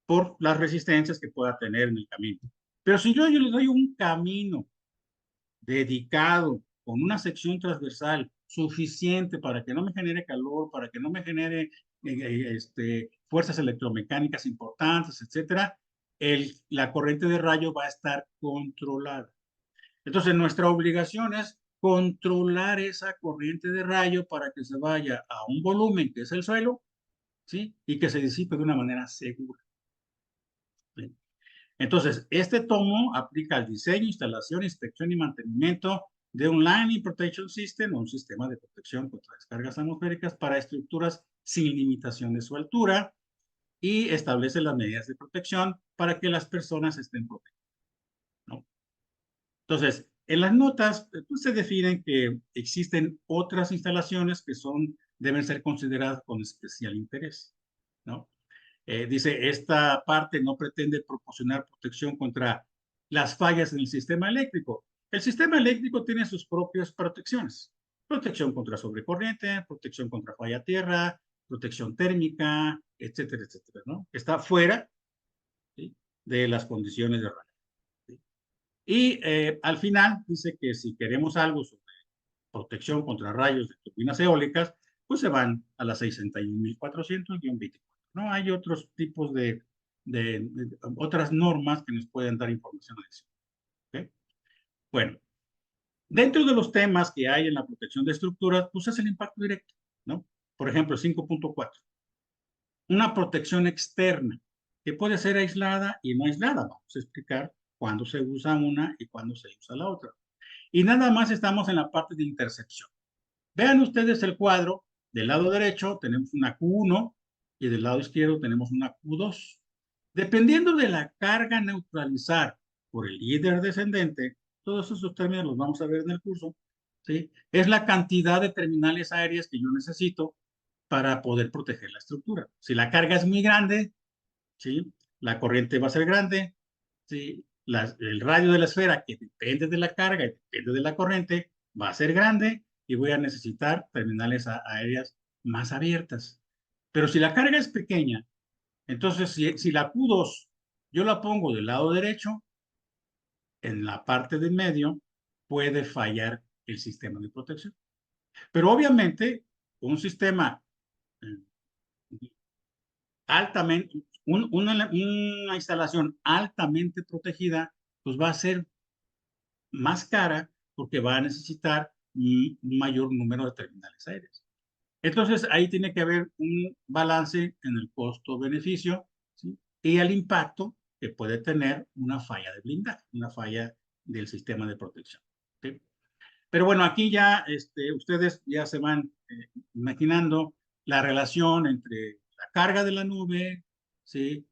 Por las resistencias que pueda tener en el camino. Pero si yo le doy un camino dedicado, con una sección transversal suficiente para que no me genere calor, para que no me genere fuerzas electromecánicas importantes, etcétera, la corriente de rayo va a estar controlada. Entonces, nuestra obligación es controlar esa corriente de rayo para que se vaya a un volumen que es el suelo, ¿sí? Y que se disipe de una manera segura. ¿Sí? Entonces, este tomo aplica al diseño, instalación, inspección y mantenimiento de un Lightning Protection System o un sistema de protección contra descargas atmosféricas para estructuras sin limitación de su altura y establece las medidas de protección para que las personas estén protegidas, ¿no? Entonces, en las notas pues, se definen que existen otras instalaciones que deben ser consideradas con especial interés, ¿no? Dice, esta parte no pretende proporcionar protección contra las fallas en el sistema eléctrico. El sistema eléctrico tiene sus propias protecciones. Protección contra sobrecorriente, protección contra falla tierra, protección térmica, etcétera, etcétera, ¿no? Está fuera, ¿sí? De las condiciones de radio. ¿Sí? Y al final dice que si queremos algo sobre protección contra rayos de turbinas eólicas, pues se van a la 61.400-24. ¿No? Hay otros tipos de otras normas que nos pueden dar información adicional. ¿Okay? Bueno, dentro de los temas que hay en la protección de estructuras, pues es el impacto directo, ¿no? Por ejemplo, 5.4. Una protección externa, que puede ser aislada y no aislada. Vamos a explicar cuándo se usa una y cuándo se usa la otra. Y nada más estamos en la parte de intersección. Vean ustedes el cuadro. Del lado derecho tenemos una Q1 y del lado izquierdo tenemos una Q2. Dependiendo de la carga a neutralizar por el líder descendente, todos esos términos los vamos a ver en el curso, ¿sí? Es la cantidad de terminales aéreas que yo necesito para poder proteger la estructura. Si la carga es muy grande, ¿sí? La corriente va a ser grande, ¿sí? El radio de la esfera, que depende de la carga y depende de la corriente, va a ser grande y voy a necesitar terminales aéreas más abiertas. Pero si la carga es pequeña, entonces si la Q2 yo la pongo del lado derecho, en la parte de medio, puede fallar el sistema de protección. Pero obviamente, un sistema altamente, una instalación altamente protegida, pues va a ser más cara porque va a necesitar un mayor número de terminales aéreas. Entonces, ahí tiene que haber un balance en el costo-beneficio, ¿sí? Y el impacto que puede tener una falla de blindaje, una falla del sistema de protección, ¿sí? Pero bueno, aquí ya ustedes ya se van imaginando la relación entre la carga de la nube, ¿sí?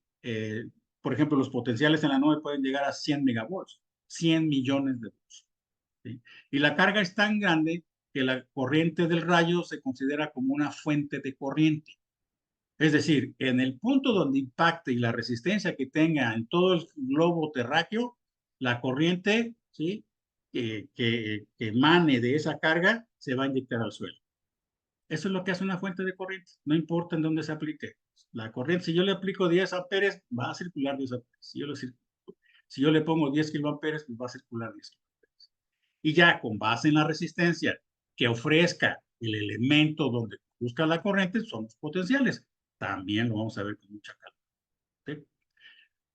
Por ejemplo, los potenciales en la nube pueden llegar a 100 megavolts, 100 millones de volts, ¿sí? Y la carga es tan grande que la corriente del rayo se considera como una fuente de corriente. Es decir, en el punto donde impacte y la resistencia que tenga en todo el globo terráqueo, la corriente, ¿sí? Que emane de esa carga se va a inyectar al suelo. Eso es lo que hace una fuente de corriente, no importa en dónde se aplique. La corriente, si yo le aplico 10 amperes, va a circular 10 amperes. Si yo le pongo 10 kiloamperes, pues va a circular 10 kiloamperes. Y ya con base en la resistencia que ofrezca el elemento donde busca la corriente, son los potenciales. También lo vamos a ver con mucha calma. ¿Sí?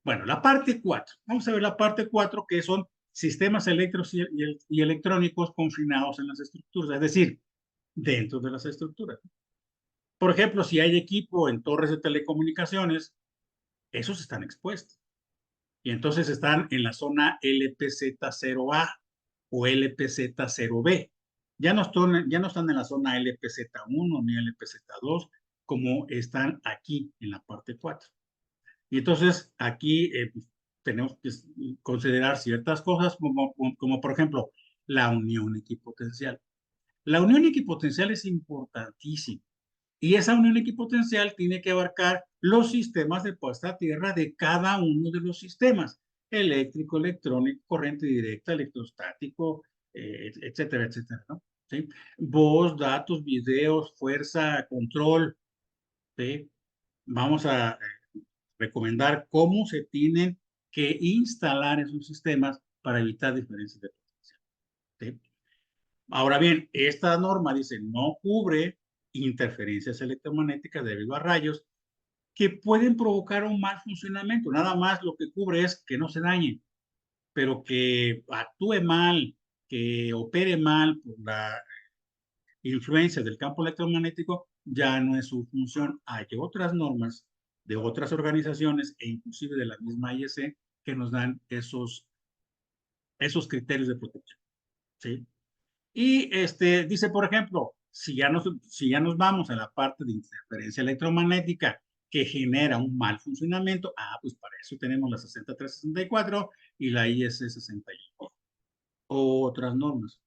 Bueno, la parte 4. Vamos a ver la parte 4, que son sistemas eléctricos y electrónicos confinados en las estructuras, es decir, dentro de las estructuras. Por ejemplo, si hay equipo en torres de telecomunicaciones, esos están expuestos. Y entonces están en la zona LPZ0A o LPZ0B. Ya no están en la zona LPZ1 ni LPZ2 como están aquí en la parte 4. Y entonces aquí tenemos que considerar ciertas cosas como por ejemplo la unión equipotencial. La unión equipotencial es importantísima. Y esa unión equipotencial tiene que abarcar los sistemas de puesta a tierra de cada uno de los sistemas, eléctrico, electrónico, corriente directa, electrostático, etcétera, etcétera, ¿no? ¿Sí? Voz, datos, videos, fuerza, control, ¿sí? Vamos a recomendar cómo se tienen que instalar esos sistemas para evitar diferencias de potencia. ¿Sí? Ahora bien, esta norma dice no cubre interferencias electromagnéticas debido a rayos que pueden provocar un mal funcionamiento. Nada más lo que cubre es que no se dañe, pero que actúe mal, que opere mal por la influencia del campo electromagnético, ya no es su función. Hay otras normas de otras organizaciones e inclusive de la misma IEC que nos dan esos criterios de protección. ¿Sí? Y dice, por ejemplo, si ya nos vamos a la parte de interferencia electromagnética que genera un mal funcionamiento, pues para eso tenemos la 60364 y la IS 61. Otras normas.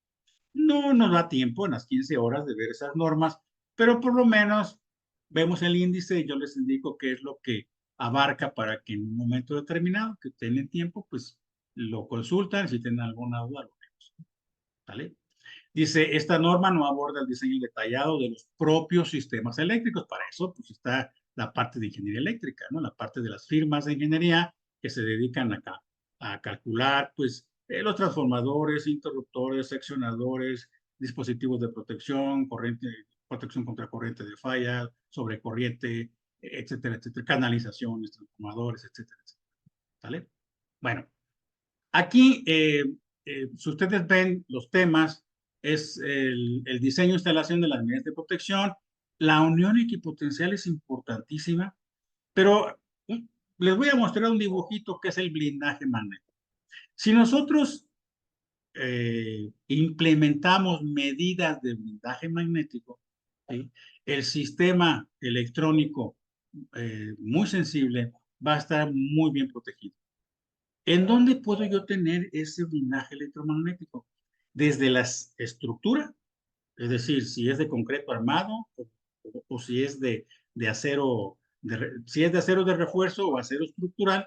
No nos da tiempo en las 15 horas de ver esas normas, pero por lo menos vemos el índice y yo les indico qué es lo que abarca para que en un momento determinado, que tienen tiempo, pues lo consultan, si tienen alguna duda, lo vemos. ¿Vale? Dice, esta norma no aborda el diseño detallado de los propios sistemas eléctricos. Para eso, pues está la parte de ingeniería eléctrica, ¿no? La parte de las firmas de ingeniería que se dedican a calcular, pues, los transformadores, interruptores, seccionadores, dispositivos de protección, protección contra corriente de falla, sobrecorriente, etcétera, etcétera, canalizaciones, transformadores, etcétera, etcétera. ¿Vale? Bueno, aquí, si ustedes ven los temas, es el diseño e instalación de las medidas de protección. La unión equipotencial es importantísima, pero les voy a mostrar un dibujito que es el blindaje magnético. Si nosotros implementamos medidas de blindaje magnético, ¿sí? El sistema electrónico muy sensible va a estar muy bien protegido. ¿En dónde puedo yo tener ese blindaje electromagnético? Desde la estructura, es decir, si es de concreto armado o si es de acero, si es de acero de refuerzo o acero estructural,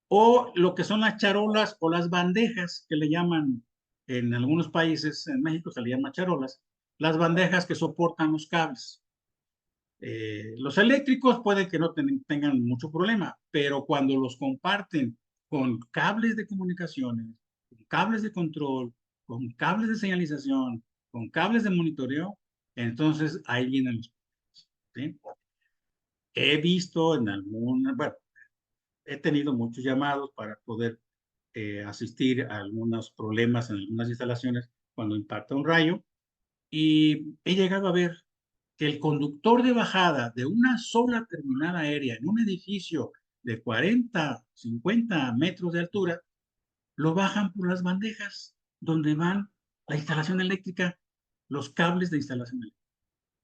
o lo que son las charolas o las bandejas que le llaman en algunos países, en México se le llama charolas, las bandejas que soportan los cables. Los eléctricos pueden que no tengan mucho problema, pero cuando los comparten con cables de comunicaciones, con cables de control, con cables de señalización, con cables de monitoreo, entonces ahí vienen los problemas. ¿Sí? He visto bueno, he tenido muchos llamados para poder asistir a algunos problemas en algunas instalaciones cuando impacta un rayo y he llegado a ver que el conductor de bajada de una sola terminal aérea en un edificio de 40, 50 metros de altura, lo bajan por las bandejas donde van la instalación eléctrica, los cables de instalación eléctrica.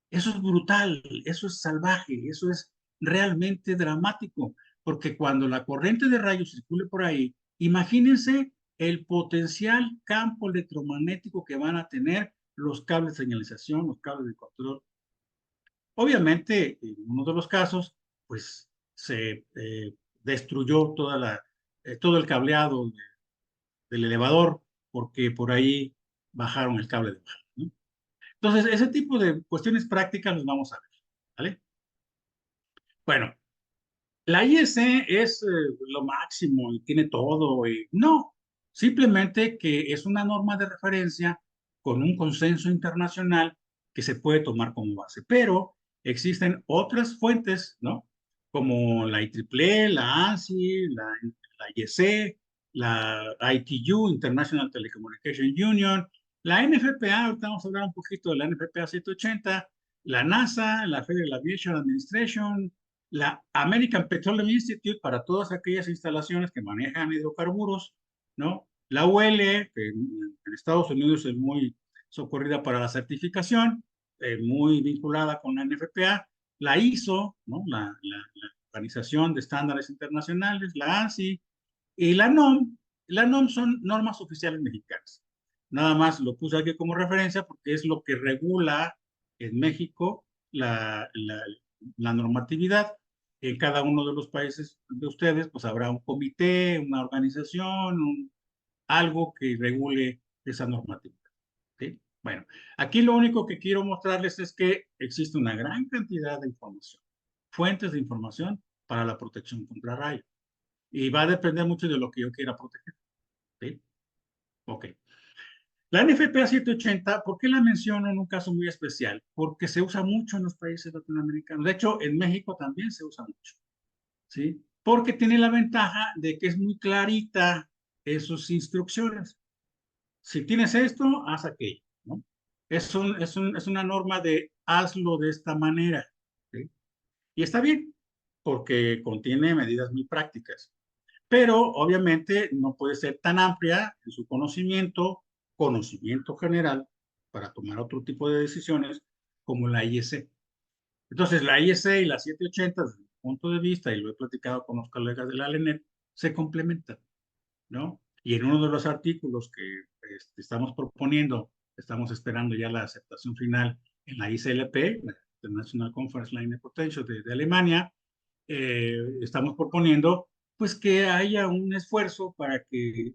Eso es brutal, eso es salvaje, eso es realmente dramático, porque cuando la corriente de rayos circule por ahí, imagínense el potencial campo electromagnético que van a tener los cables de señalización, los cables de control. Obviamente, en uno de los casos, pues se destruyó todo el cableado del elevador, porque por ahí bajaron el cable de baja, ¿no? Entonces, ese tipo de cuestiones prácticas los vamos a ver, ¿vale? Bueno, la IEC es lo máximo y tiene todo. Y no, simplemente que es una norma de referencia con un consenso internacional que se puede tomar como base. Pero existen otras fuentes, ¿no? Como la IEEE, la ANSI, la IEC, la ITU, International Telecommunication Union, la NFPA, ahorita vamos a hablar un poquito de la NFPA 780, la NASA, la Federal Aviation Administration, la American Petroleum Institute para todas aquellas instalaciones que manejan hidrocarburos, ¿no? La UL, que en Estados Unidos es muy socorrida para la certificación, muy vinculada con la NFPA, la ISO, ¿no? La Organización de Estándares Internacionales, la ANSI y la NOM. La NOM son normas oficiales mexicanas. Nada más lo puse aquí como referencia porque es lo que regula en México la normatividad. En cada uno de los países de ustedes, pues habrá un comité, una organización, algo que regule esa normatividad. ¿Sí? Bueno, aquí lo único que quiero mostrarles es que existe una gran cantidad de información, fuentes de información para la protección contra rayos. Y va a depender mucho de lo que yo quiera proteger. ¿Sí? Ok. La NFPA 780, ¿por qué la menciono en un caso muy especial? Porque se usa mucho en los países latinoamericanos. De hecho, en México también se usa mucho. ¿Sí? Porque tiene la ventaja de que es muy clarita en sus instrucciones. Si tienes esto, haz aquello, ¿no? Es una norma de hazlo de esta manera, ¿sí? Y está bien, porque contiene medidas muy prácticas. Pero obviamente no puede ser tan amplia en su conocimiento general, para tomar otro tipo de decisiones como la IEC. Entonces, la IEC y la 780, desde mi punto de vista, y lo he platicado con los colegas de la ALENET, se complementan, ¿no? Y en uno de los artículos que estamos proponiendo, estamos esperando ya la aceptación final en la ICLP, la International Conference Line Potential de Alemania, estamos proponiendo pues que haya un esfuerzo para que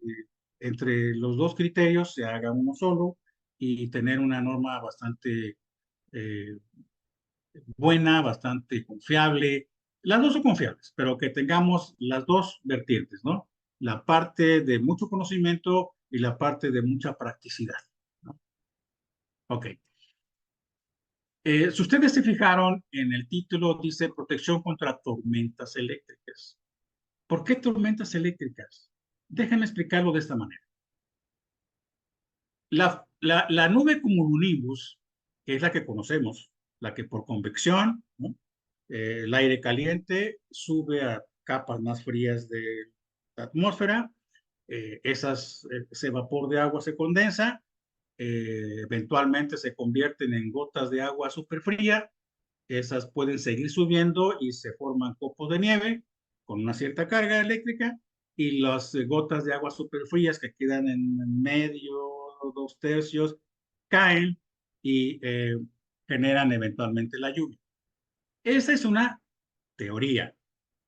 entre los dos criterios se haga uno solo y tener una norma bastante eh, buena, bastante confiable. Las dos son confiables, pero que tengamos las dos vertientes, ¿no? La parte de mucho conocimiento y la parte de mucha practicidad, ¿no? Ok. Si ustedes se fijaron en el título, dice protección contra tormentas eléctricas. ¿Por qué tormentas eléctricas? Déjenme explicarlo de esta manera. La nube cumulonimbus, que es la que conocemos, la que por convección, ¿no? El aire caliente sube a capas más frías de la atmósfera, ese vapor de agua se condensa, eventualmente se convierten en gotas de agua súper fría, esas pueden seguir subiendo y se forman copos de nieve con una cierta carga eléctrica y las gotas de agua superfrías que quedan en medio, dos tercios, caen y generan eventualmente la lluvia. Esa es una teoría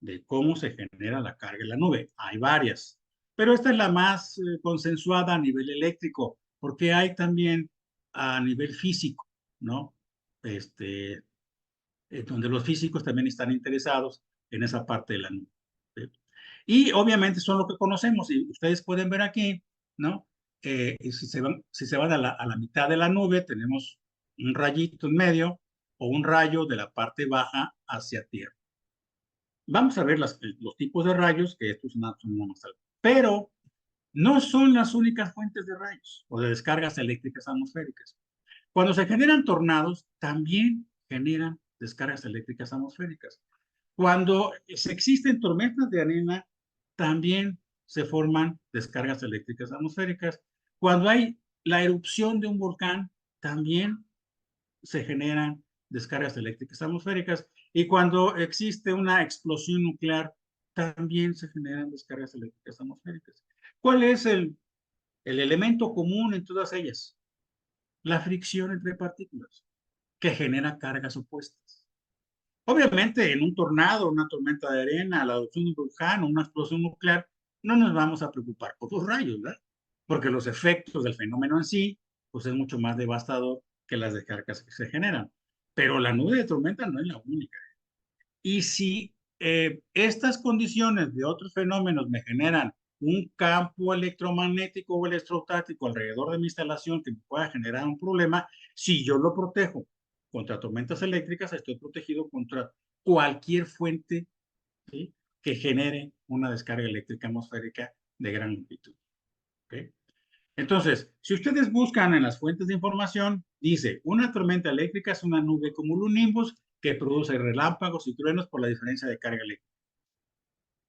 de cómo se genera la carga en la nube. Hay varias, pero esta es la más consensuada a nivel eléctrico, porque hay también a nivel físico, ¿no? Este, donde los físicos también están interesados en esa parte de la nube. ¿Sí? Y obviamente son lo que conocemos, y ustedes pueden ver aquí, ¿no? Si se van a la mitad de la nube, tenemos un rayito en medio o un rayo de la parte baja hacia tierra. Vamos a ver los tipos de rayos, que estos son una más alta. Pero no son las únicas fuentes de rayos o de descargas eléctricas atmosféricas. Cuando se generan tornados, también generan descargas eléctricas atmosféricas. Cuando se existen tormentas de arena, también se forman descargas eléctricas atmosféricas. Cuando hay la erupción de un volcán, también se generan descargas eléctricas atmosféricas. Y cuando existe una explosión nuclear, también se generan descargas eléctricas atmosféricas. ¿Cuál es el elemento común en todas ellas? La fricción entre partículas, que genera cargas opuestas. Obviamente, en un tornado, una tormenta de arena, la erupción de un volcán o una explosión nuclear, no nos vamos a preocupar por los rayos, ¿verdad? porque los efectos del fenómeno en sí, pues es mucho más devastador que las descargas que se generan. Pero la nube de tormenta no es la única. Y si estas condiciones de otros fenómenos me generan un campo electromagnético o electrostático alrededor de mi instalación que me pueda generar un problema, si yo lo protejo contra tormentas eléctricas, estoy protegido contra cualquier fuente, ¿sí?, que genere una descarga eléctrica atmosférica de gran amplitud. ¿Okay? Entonces, si ustedes buscan en las fuentes de información, dice, una tormenta eléctrica es una nube cumulonimbus que produce relámpagos y truenos por la diferencia de carga eléctrica.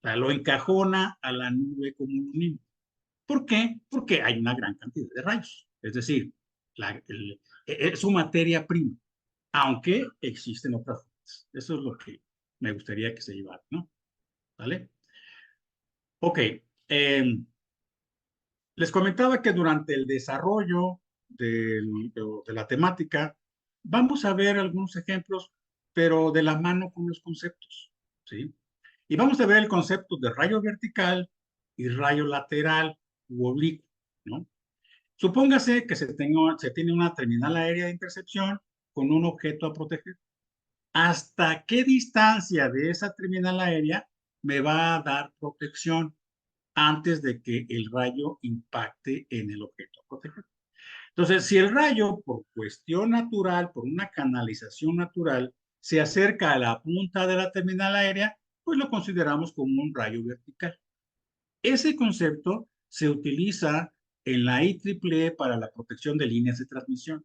O sea, lo encajona a la nube cumulonimbus. ¿Por qué? Porque hay una gran cantidad de rayos. Es decir, es su materia prima, aunque existen otras fuentes. Eso es lo que me gustaría que se llevara, ¿no? ¿Vale? Ok. Les comentaba que durante el desarrollo de la temática vamos a ver algunos ejemplos, pero de la mano con los conceptos, ¿sí? Y vamos a ver el concepto de rayo vertical y rayo lateral u oblicuo, ¿no? Supóngase que se tiene una terminal aérea de intercepción con un objeto a proteger. ¿Hasta qué distancia de esa terminal aérea me va a dar protección antes de que el rayo impacte en el objeto a proteger? Entonces, si el rayo, por cuestión natural, por una canalización natural, se acerca a la punta de la terminal aérea, pues lo consideramos como un rayo vertical. Ese concepto se utiliza en la IEEE para la protección de líneas de transmisión,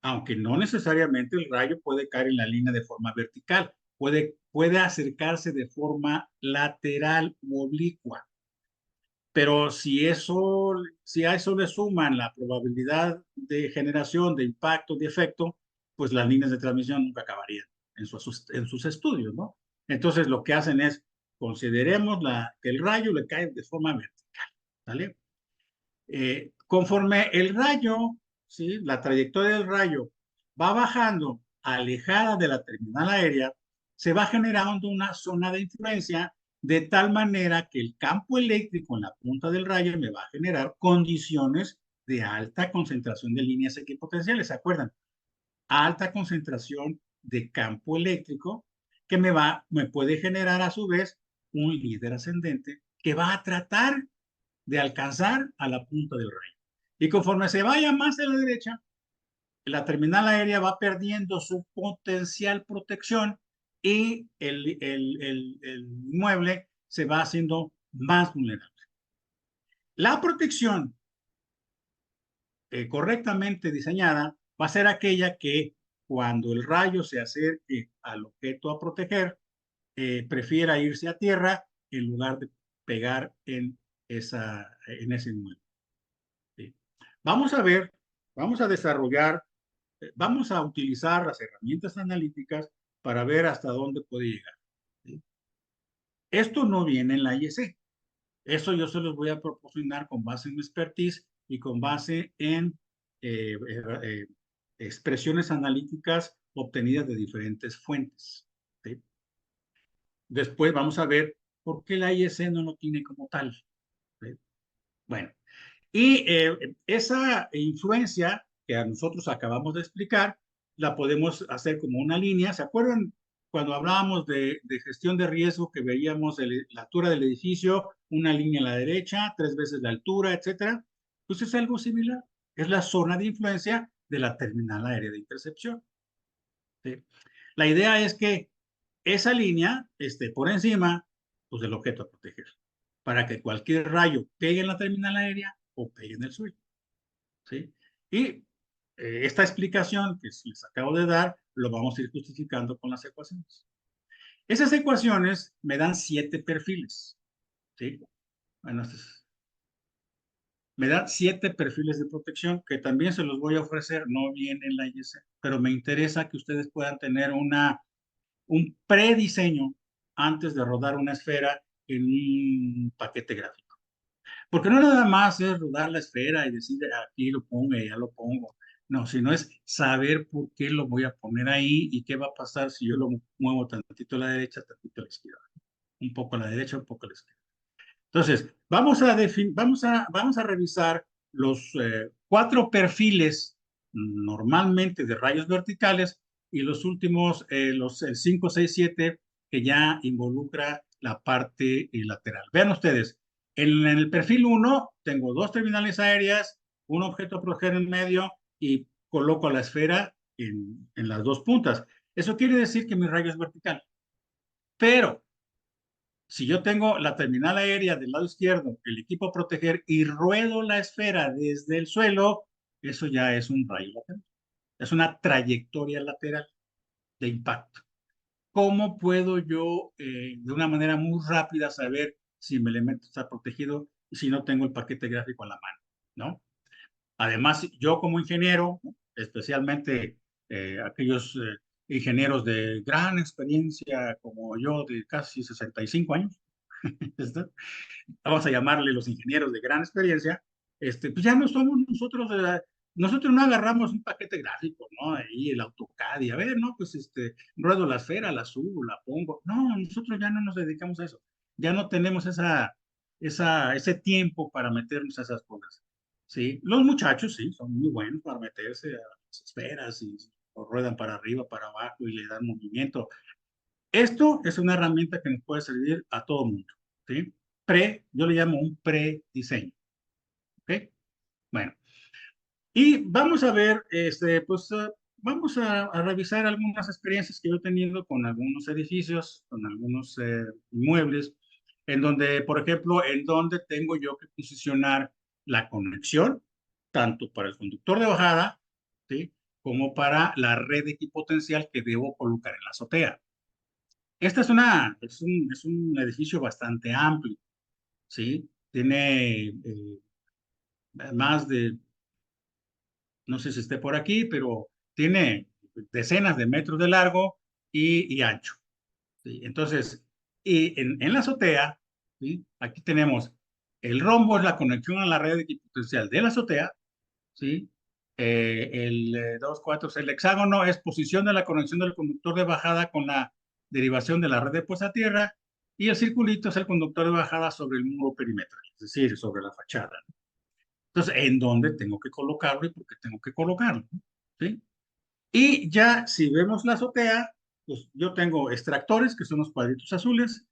aunque no necesariamente el rayo puede caer en la línea de forma vertical, puede acercarse de forma lateral u oblicua. Pero si a eso le suman la probabilidad de generación, de impacto, de efecto, pues las líneas de transmisión nunca acabarían en sus estudios, ¿no? Entonces lo que hacen es, consideremos que el rayo le cae de forma vertical, ¿vale? Conforme el rayo, ¿sí?, la trayectoria del rayo va bajando alejada de la terminal aérea, se va generando una zona de influencia de tal manera que el campo eléctrico en la punta del rayo me va a generar condiciones de alta concentración de líneas equipotenciales. ¿Se acuerdan? Alta concentración de campo eléctrico que me puede generar a su vez un líder ascendente que va a tratar de alcanzar a la punta del rayo. Y conforme se vaya más a la derecha, la terminal aérea va perdiendo su potencial protección y el inmueble se va haciendo más vulnerable. La protección correctamente diseñada va a ser aquella que cuando el rayo se acerque al objeto a proteger, prefiera irse a tierra en lugar de pegar en ese inmueble. ¿Sí? Vamos a ver, vamos a desarrollar, vamos a utilizar las herramientas analíticas para ver hasta dónde puede llegar. ¿Sí? Esto no viene en la IEC. Eso yo se los voy a proporcionar con base en mi expertise y con base en eh, eh, eh, expresiones analíticas obtenidas de diferentes fuentes. ¿Sí? Después vamos a ver por qué la IEC no lo tiene como tal. ¿Sí? Bueno, y esa influencia que a nosotros acabamos de explicar, la podemos hacer como una línea. ¿Se acuerdan cuando hablábamos de gestión de riesgo que veíamos la altura del edificio, una línea a la derecha, 3 veces la altura, etcétera? Pues es algo similar. Es la zona de influencia de la terminal aérea de intercepción. ¿Sí? La idea es que esa línea esté por encima, pues, del objeto a proteger, para que cualquier rayo pegue en la terminal aérea o pegue en el suelo. ¿Sí? Y esta explicación que les acabo de dar, lo vamos a ir justificando con las ecuaciones. Esas ecuaciones me dan 7 perfiles. ¿Sí? Bueno, me dan 7 perfiles de protección que también se los voy a ofrecer, no viene en la IEC, pero me interesa que ustedes puedan tener un prediseño antes de rodar una esfera en un paquete gráfico. Porque no nada más es rodar la esfera y decir aquí lo pongo y ya lo pongo. No, sino es saber por qué lo voy a poner ahí y qué va a pasar si yo lo muevo tantito a la derecha, tantito a la izquierda. Un poco a la derecha, un poco a la izquierda. Entonces, vamos a revisar los 4 perfiles normalmente de rayos verticales y los últimos, los 5, 6, 7, que ya involucra la parte lateral. Vean ustedes, en el perfil 1 tengo 2 terminales aéreas, un objeto a proteger en medio y coloco la esfera en las 2 puntas. Eso quiere decir que mi rayo es vertical. Pero si yo tengo la terminal aérea del lado izquierdo, el equipo a proteger y ruedo la esfera desde el suelo, eso ya es un rayo lateral. Es una trayectoria lateral de impacto. ¿Cómo puedo yo, de una manera muy rápida, saber si mi elemento está protegido y si no tengo el paquete gráfico a la mano? ¿No? Además, yo como ingeniero, ¿no? Especialmente aquellos ingenieros de gran experiencia como yo, de casi 65 años, vamos a llamarle los ingenieros de gran experiencia, pues ya no somos nosotros, nosotros no agarramos un paquete gráfico, ¿no? Ahí el AutoCAD y a ver, ¿no? Pues ruedo la esfera, la subo, la pongo. No, nosotros ya no nos dedicamos a eso. Ya no tenemos ese tiempo para meternos a esas cosas. ¿Sí? Los muchachos, sí, son muy buenos para meterse a las esferas y ruedan para arriba, para abajo y le dan movimiento. Esto es una herramienta que nos puede servir a todo mundo, ¿sí? Yo le llamo un prediseño, ¿ok? Bueno, y vamos a ver, pues vamos a revisar algunas experiencias que yo he tenido con algunos edificios, con algunos inmuebles, en donde, por ejemplo, en donde tengo yo que posicionar la conexión, tanto para el conductor de bajada, ¿sí? Como para la red equipotencial que debo colocar en la azotea. Esta es un edificio bastante amplio, ¿sí? Tiene más de, no sé si esté por aquí, pero tiene decenas de metros de largo y ancho, ¿sí? Entonces, y en la azotea, ¿sí? Aquí tenemos el rombo, es la conexión a la red equipotencial de la azotea, ¿sí? El 2, 4, el hexágono es posición de la conexión del conductor de bajada con la derivación de la red de puesta a tierra y el circulito es el conductor de bajada sobre el muro perimetral, es decir, sobre la fachada. Entonces, ¿en dónde tengo que colocarlo y por qué tengo que colocarlo? ¿Sí? Y ya si vemos la azotea, pues yo tengo extractores, que son los cuadritos azules,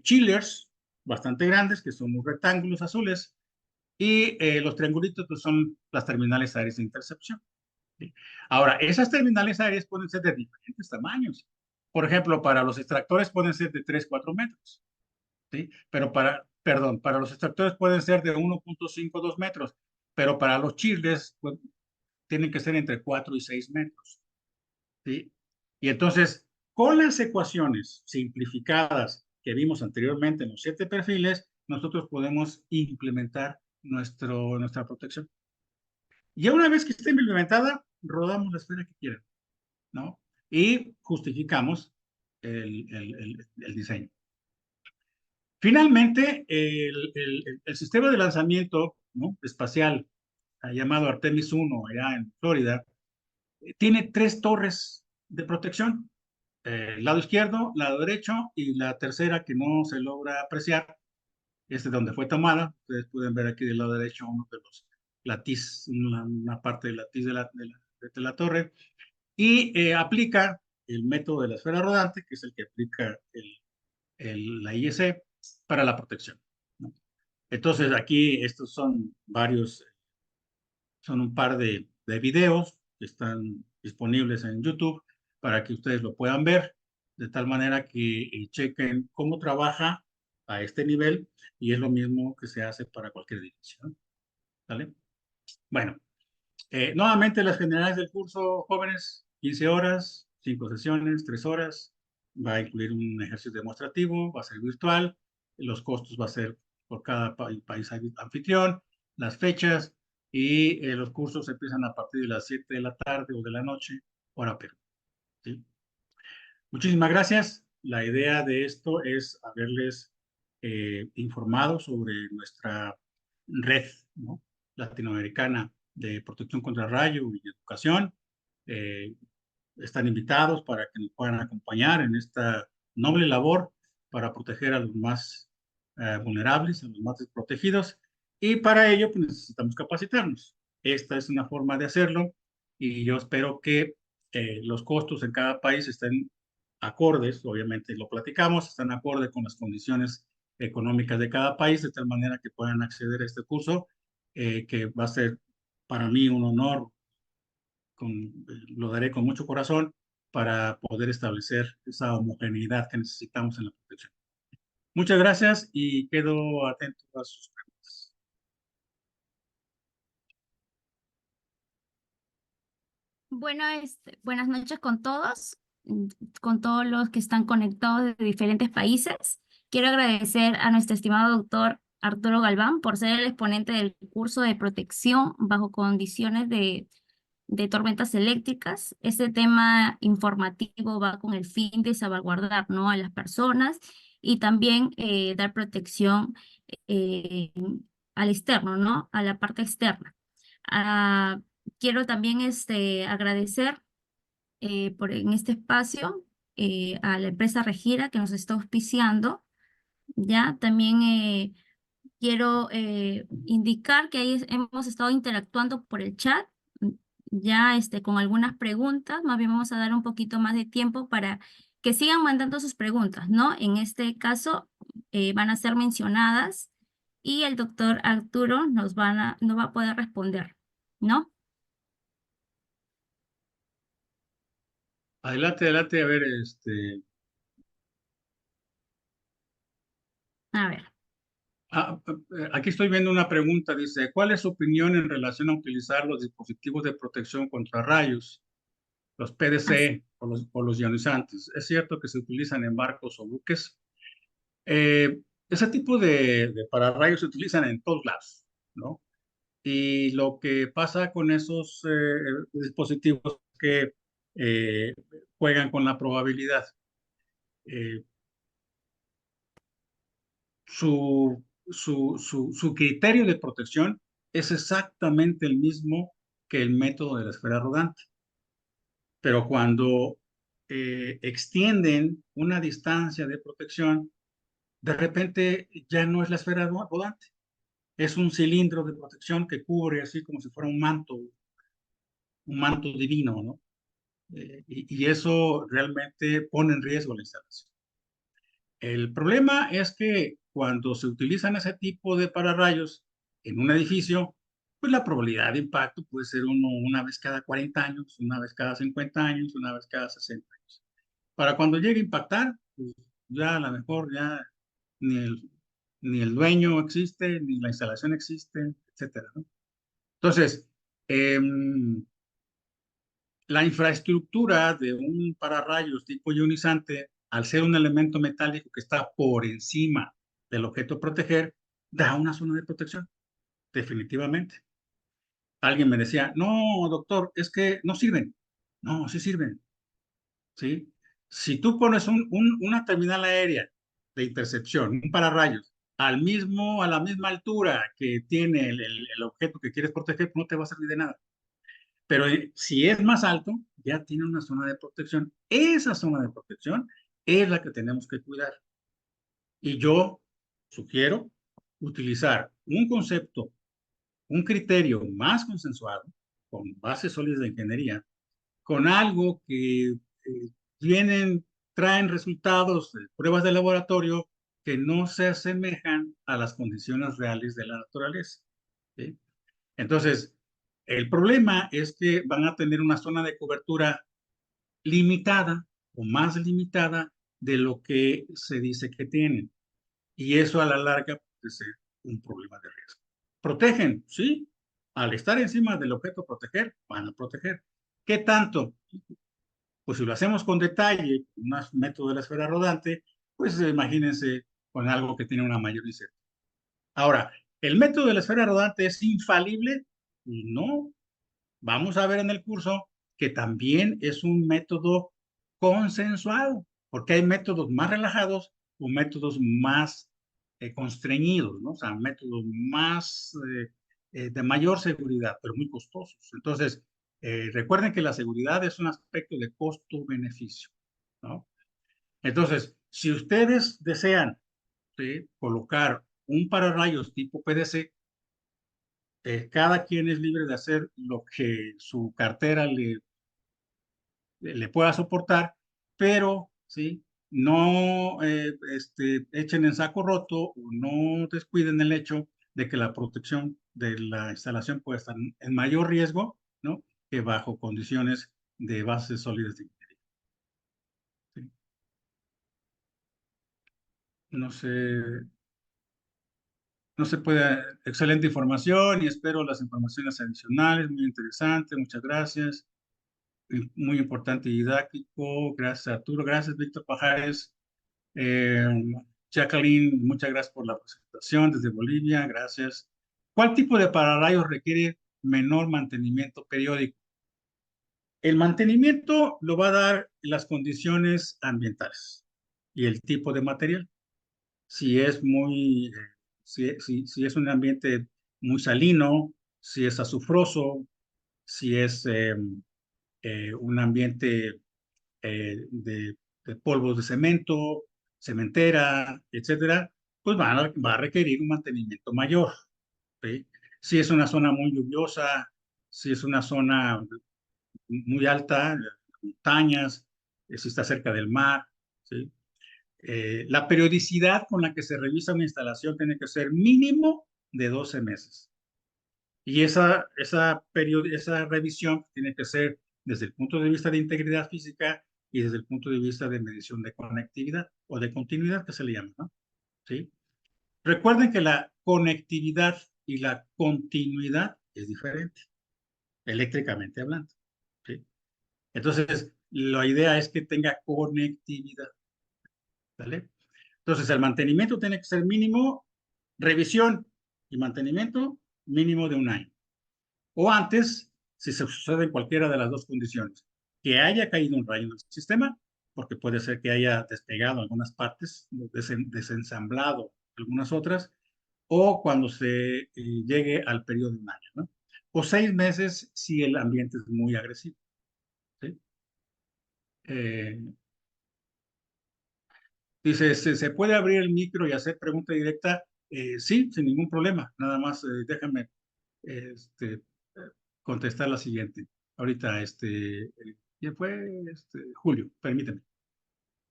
chillers, bastante grandes, que son los rectángulos azules, y los triangulitos pues, son las terminales aéreas de intercepción. ¿Sí? Ahora, esas terminales aéreas pueden ser de diferentes tamaños. Por ejemplo, para los extractores pueden ser de 3, 4 metros. ¿Sí? Pero para los extractores pueden ser de 1.5, 2 metros. Pero para los chiles, pues, tienen que ser entre 4 y 6 metros. ¿Sí? Y entonces, con las ecuaciones simplificadas que vimos anteriormente en los 7 perfiles, nosotros podemos implementar nuestra protección. Y una vez que esté implementada, rodamos la esfera que quieran, ¿no? Y justificamos el diseño. Finalmente, el sistema de lanzamiento, ¿no? Espacial llamado Artemis 1 allá en Florida, tiene 3 torres de protección. Lado izquierdo, lado derecho y la tercera que no se logra apreciar, es de donde fue tomada. Ustedes pueden ver aquí del lado derecho uno de los latiz, una parte del latiz de la torre y aplica el método de la esfera rodante, que es el que aplica la IEC para la protección, ¿no? Entonces aquí estos son son un par de videos que están disponibles en YouTube para que ustedes lo puedan ver, de tal manera que chequen cómo trabaja a este nivel y es lo mismo que se hace para cualquier edificio, ¿no? ¿Vale? Bueno, nuevamente las generales del curso, jóvenes, 15 horas, 5 sesiones, 3 horas, va a incluir un ejercicio demostrativo, va a ser virtual, los costos va a ser por cada país anfitrión, las fechas y los cursos empiezan a partir de las 7 de la tarde o de la noche, hora Perú, ¿sí? Muchísimas gracias. La idea de esto es haberles informado sobre nuestra red, ¿no? Latinoamericana de protección contra rayo y educación. Eh, Están invitados para que nos puedan acompañar en esta noble labor para proteger a los más vulnerables, a los más desprotegidos, y para ello pues, necesitamos capacitarnos. Esta es una forma de hacerlo y yo espero que los costos en cada país estén acordes, obviamente lo platicamos, están acordes con las condiciones económicas de cada país, de tal manera que puedan acceder a este curso, que va a ser para mí un honor, lo daré con mucho corazón para poder establecer esa homogeneidad que necesitamos en la protección. Muchas gracias y quedo atento a sus preguntas. Bueno, buenas noches con todos los que están conectados de diferentes países. Quiero agradecer a nuestro estimado doctor Arturo Galván por ser el exponente del curso de protección bajo condiciones de tormentas eléctricas. Este tema informativo va con el fin de salvaguardar, ¿no?, a las personas y también dar protección eh, al externo, ¿no?, a la parte externa. Ah, quiero también agradecer en este espacio a la empresa Regira que nos está auspiciando. Ya también quiero indicar que ahí hemos estado interactuando por el chat, mm, ya con algunas preguntas. Más bien vamos a dar un poquito más de tiempo para que sigan mandando sus preguntas, ¿no? En este caso van a ser mencionadas y el doctor Arturo nos va a poder responder, ¿no? Adelante, adelante, a ver, A ver. aquí estoy viendo una pregunta, dice, ¿cuál es su opinión en relación a utilizar los dispositivos de protección contra rayos, los PDC o los ionizantes? ¿Es cierto que se utilizan en barcos o buques? Ese tipo de pararrayos se utilizan en todos lados, ¿no? Y lo que pasa con esos dispositivos es que eh, juegan con la probabilidad. Eh, su criterio de protección es exactamente el mismo que el método de la esfera rodante. Pero cuando extienden una distancia de protección, de repente ya no es la esfera rodante, es un cilindro de protección que cubre así como si fuera un manto divino, ¿no? Y eso realmente pone en riesgo la instalación. El problema es que cuando se utilizan ese tipo de pararrayos en un edificio, pues la probabilidad de impacto puede ser una vez cada 40 años, una vez cada 50 años, una vez cada 60 años. Para cuando llegue a impactar, pues ya a lo mejor ya ni el, ni el dueño existe, ni la instalación existe, etcétera, ¿no? Entonces, la infraestructura de un pararrayos tipo ionizante, al ser un elemento metálico que está por encima del objeto a proteger, da una zona de protección, definitivamente. Alguien me decía, no, doctor, es que no sirven. No, sí sirven, ¿sí? Si tú pones una terminal aérea de intercepción, un pararrayos, a la misma altura que tiene el objeto que quieres proteger, no te va a servir de nada. Pero si es más alto, ya tiene una zona de protección. Esa zona de protección es la que tenemos que cuidar. Y yo sugiero utilizar un concepto, un criterio más consensuado, con bases sólidas de ingeniería, con algo que vienen, traen resultados de pruebas de laboratorio que no se asemejan a las condiciones reales de la naturaleza. ¿Sí? Entonces, el problema es que van a tener una zona de cobertura limitada o más limitada de lo que se dice que tienen. Y eso a la larga puede ser un problema de riesgo. ¿Protegen? Sí. Al estar encima del objeto a proteger, van a proteger. ¿Qué tanto? Pues si lo hacemos con detalle, un método de la esfera rodante, pues imagínense con algo que tiene una mayor incertidumbre. Ahora, ¿el método de la esfera rodante es infalible? No. Vamos a ver en el curso que también es un método consensuado, porque hay métodos más relajados o métodos más constreñidos, ¿no? O sea, métodos más de mayor seguridad, pero muy costosos. Entonces, recuerden que la seguridad es un aspecto de costo-beneficio, ¿no? Entonces, si ustedes desean ¿sí? Colocar un pararrayos tipo PDC, cada quien es libre de hacer lo que su cartera le pueda soportar, pero ¿sí? No echen en saco roto o no descuiden el hecho de que la protección de la instalación puede estar en mayor riesgo, ¿no? Que bajo condiciones de bases sólidas de ingeniería. ¿Sí? No sé, no se puede, excelente información y espero las informaciones adicionales, muy interesante, muchas gracias. Muy importante y didáctico, gracias Arturo, gracias Víctor Pajares. Eh, Jacqueline, muchas gracias por la presentación desde Bolivia, gracias. ¿Cuál tipo de pararrayos requiere menor mantenimiento periódico? El mantenimiento lo va a dar las condiciones ambientales y el tipo de material. Si es si es un ambiente muy salino, si es azufroso, si es un ambiente de polvos de cemento, cementera, etcétera, pues va a requerir un mantenimiento mayor. ¿Sí? Si es una zona muy lluviosa, si es una zona muy alta, montañas, si está cerca del mar, ¿sí? La periodicidad con la que se revisa una instalación tiene que ser mínimo de 12 meses. Y esa revisión tiene que ser desde el punto de vista de integridad física y desde el punto de vista de medición de conectividad o de continuidad que se le llama, ¿no? ¿Sí? Recuerden que la conectividad y la continuidad es diferente, eléctricamente hablando. ¿Sí? Entonces, la idea es que tenga conectividad. ¿Vale? Entonces, el mantenimiento tiene que ser mínimo, revisión y mantenimiento mínimo de un año. O antes, si se sucede en cualquiera de las dos condiciones, que haya caído un rayo en el sistema, porque puede ser que haya despegado algunas partes, desensamblado algunas otras, o cuando se llegue al periodo de un año, ¿no? O 6 meses si el ambiente es muy agresivo. ¿Sí? Eh, Dice, ¿se puede abrir el micro y hacer pregunta directa? Sí, sin ningún problema. Nada más déjame este, contestar la siguiente. Ahorita, ¿quién fue? Julio, permíteme.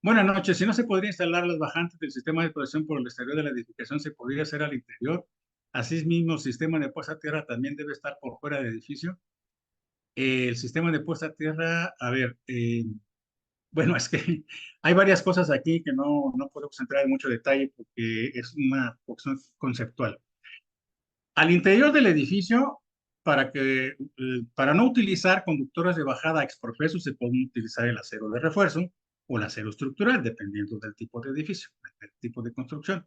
Buenas noches. Si no se podría instalar las bajantes del sistema de protección por el exterior de la edificación, ¿se podría hacer al interior? Asimismo, el sistema de puesta a tierra también debe estar por fuera del edificio. El sistema de puesta a tierra, a ver, bueno, es que hay varias cosas aquí que no podemos entrar en mucho detalle porque es una cuestión conceptual. Al interior del edificio, para no utilizar conductores de bajada exprofeso, se puede utilizar el acero de refuerzo o el acero estructural, dependiendo del tipo de edificio, del tipo de construcción.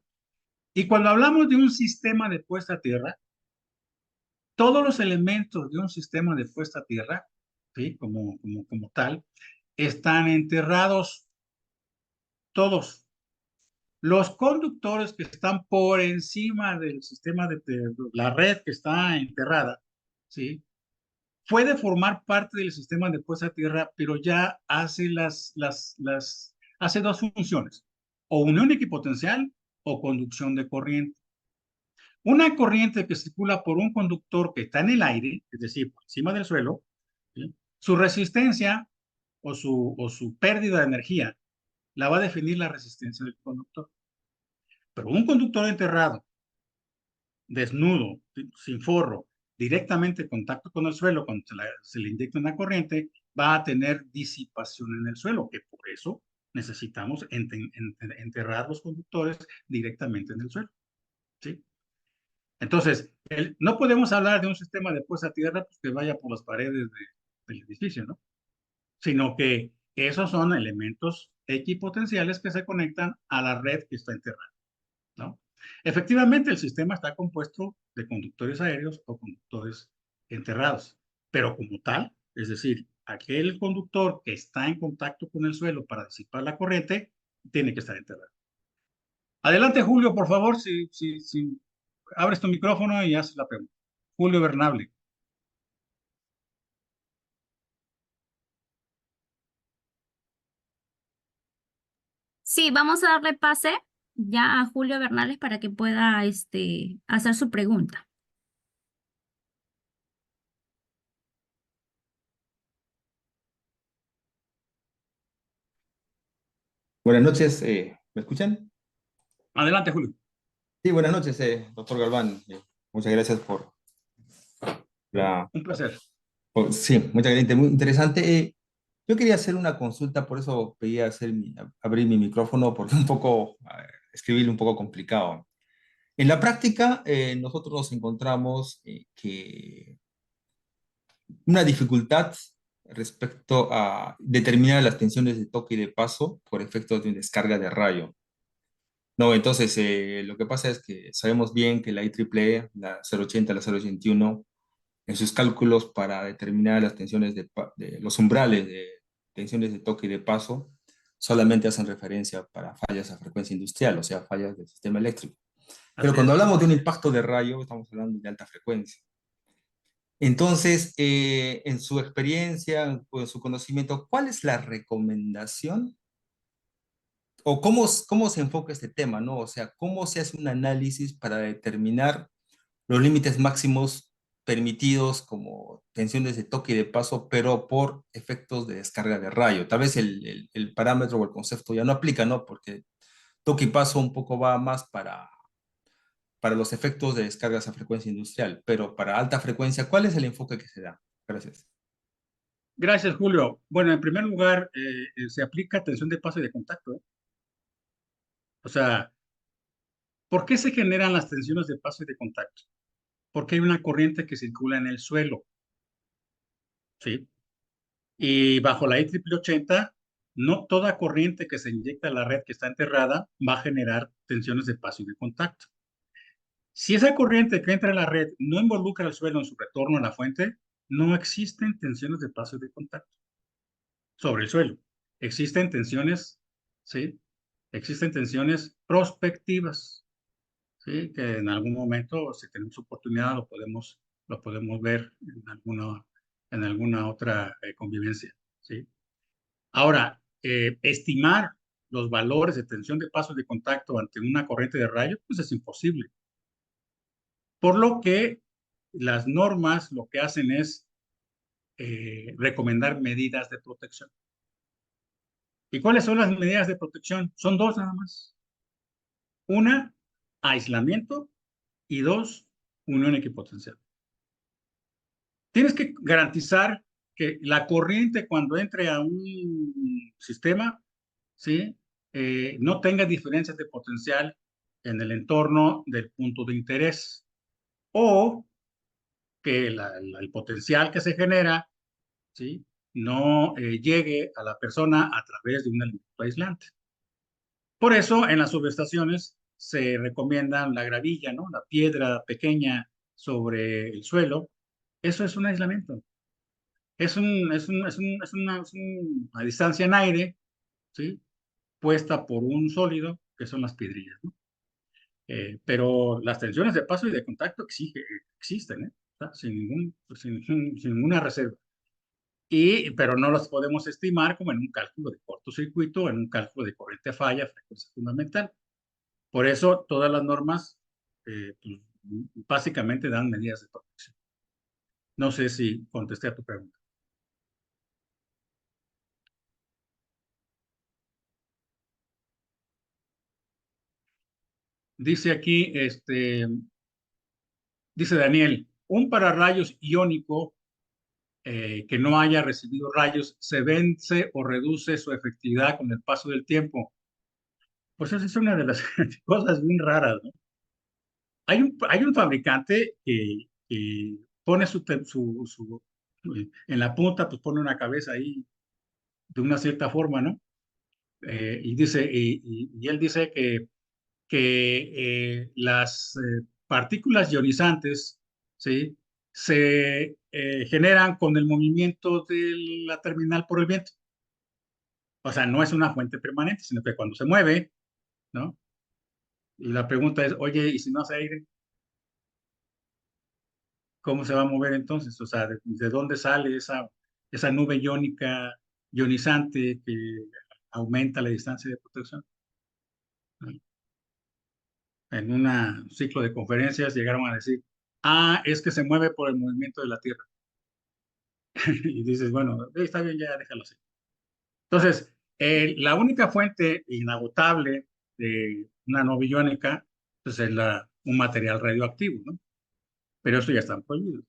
Y cuando hablamos de un sistema de puesta a tierra, todos los elementos de un sistema de puesta a tierra, ¿sí? Como tal, están enterrados todos. Los conductores que están por encima del sistema de la red que está enterrada, ¿sí? Puede formar parte del sistema de puesta a tierra, pero ya hace hace dos funciones, o unión equipotencial o conducción de corriente. Una corriente que circula por un conductor que está en el aire, es decir, por encima del suelo, ¿sí? Su resistencia o su pérdida de energía la va a definir la resistencia del conductor. Pero un conductor enterrado, desnudo, sin forro, directamente en contacto con el suelo, cuando se le inyecta una corriente, va a tener disipación en el suelo, que por eso necesitamos enterrar los conductores directamente en el suelo. ¿Sí? Entonces, no podemos hablar de un sistema de puesta a tierra pues, que vaya por las paredes del edificio, ¿no? Sino que esos son elementos equipotenciales que se conectan a la red que está enterrada, ¿no? Efectivamente, el sistema está compuesto de conductores aéreos o conductores enterrados, pero como tal, es decir, aquel conductor que está en contacto con el suelo para disipar la corriente, tiene que estar enterrado. Adelante, Julio, por favor, si abres tu micrófono y haces la pregunta. Julio Bernable. Sí, vamos a darle pase ya a Julio Bernales para que pueda hacer su pregunta. Buenas noches, ¿me escuchan? Adelante, Julio. Sí, buenas noches, doctor Galván. Muchas gracias por la... Un placer. sí, muchas gracias, muy interesante. Yo quería hacer una consulta, por eso pedí abrir mi micrófono, porque un poco, escribirle un poco complicado. En la práctica, nosotros nos encontramos que una dificultad respecto a determinar las tensiones de toque y de paso por efecto de una descarga de rayo. No, entonces lo que pasa es que sabemos bien que la IEEE, la 080, la 081, en sus cálculos para determinar las tensiones de los umbrales de tensiones de toque y de paso, solamente hacen referencia para fallas a frecuencia industrial, o sea, fallas del sistema eléctrico. Pero Así cuando es. hablamos de un impacto de rayo, estamos hablando de alta frecuencia. Entonces, en su experiencia o en su conocimiento, ¿cuál es la recomendación o cómo se enfoca este tema, ¿no? O sea, ¿cómo se hace un análisis para determinar los límites máximos permitidos como tensiones de toque y de paso, pero por efectos de descarga de rayo? Tal vez el parámetro o el concepto ya no aplica, ¿no? Porque toque y paso un poco va más para los efectos de descargas a frecuencia industrial, pero para alta frecuencia, ¿cuál es el enfoque que se da? Gracias. Gracias, Julio. Bueno, en primer lugar, se aplica tensión de paso y de contacto, ¿eh? O sea, ¿por qué se generan las tensiones de paso y de contacto? Porque hay una corriente que circula en el suelo, ¿sí? Y bajo la IEEE 80, no toda corriente que se inyecta a la red que está enterrada va a generar tensiones de paso y de contacto. Si esa corriente que entra a la red no involucra al suelo en su retorno a la fuente, no existen tensiones de paso y de contacto sobre el suelo. Existen tensiones, ¿sí? Existen tensiones prospectivas, ¿sí? Que en algún momento, si tenemos oportunidad, lo podemos ver en alguna otra convivencia, ¿sí? Ahora, estimar los valores de tensión de paso y de contacto ante una corriente de rayo, pues es imposible. Por lo que las normas lo que hacen es recomendar medidas de protección. ¿Y cuáles son las medidas de protección? Son dos nada más. Una, aislamiento, y dos, unión equipotencial. Tienes que garantizar que la corriente cuando entre a un sistema, ¿sí? No tenga diferencias de potencial en el entorno del punto de interés o que el potencial que se genera, ¿sí? No llegue a la persona a través de un elemento aislante. Por eso en las subestaciones se recomienda la gravilla, ¿no? La piedra pequeña sobre el suelo. Eso es un aislamiento. Es una distancia en aire, ¿sí? Puesta por un sólido, que son las piedrillas, ¿no? Pero las tensiones de paso y de contacto existen, ¿eh? O sea, sin ninguna reserva. Pero no las podemos estimar como en un cálculo de cortocircuito o en un cálculo de corriente falla, frecuencia fundamental. Por eso todas las normas pues, básicamente dan medidas de protección. No sé si contesté a tu pregunta. Dice aquí, dice Daniel, un pararrayos iónico que no haya recibido rayos se vence o reduce su efectividad con el paso del tiempo. Pues esa es una de las cosas bien raras, ¿no? Hay un fabricante que pone en la punta, pues pone una cabeza ahí de una cierta forma, ¿no? Y él dice que las partículas ionizantes, ¿sí? Se generan con el movimiento de la terminal por el viento. O sea, no es una fuente permanente, sino que cuando se mueve, ¿no? Y la pregunta es, oye, ¿y si no hace aire? ¿Cómo se va a mover entonces? O sea, ¿de dónde sale esa nube iónica, ionizante que aumenta la distancia de protección? ¿No? en un ciclo de conferencias llegaron a decir, ah, es que se mueve por el movimiento de la Tierra. Y dices, bueno, está bien, ya déjalo así. Entonces, la única fuente inagotable de una nova iónica pues es un material radioactivo, ¿no? Pero eso ya está prohibido.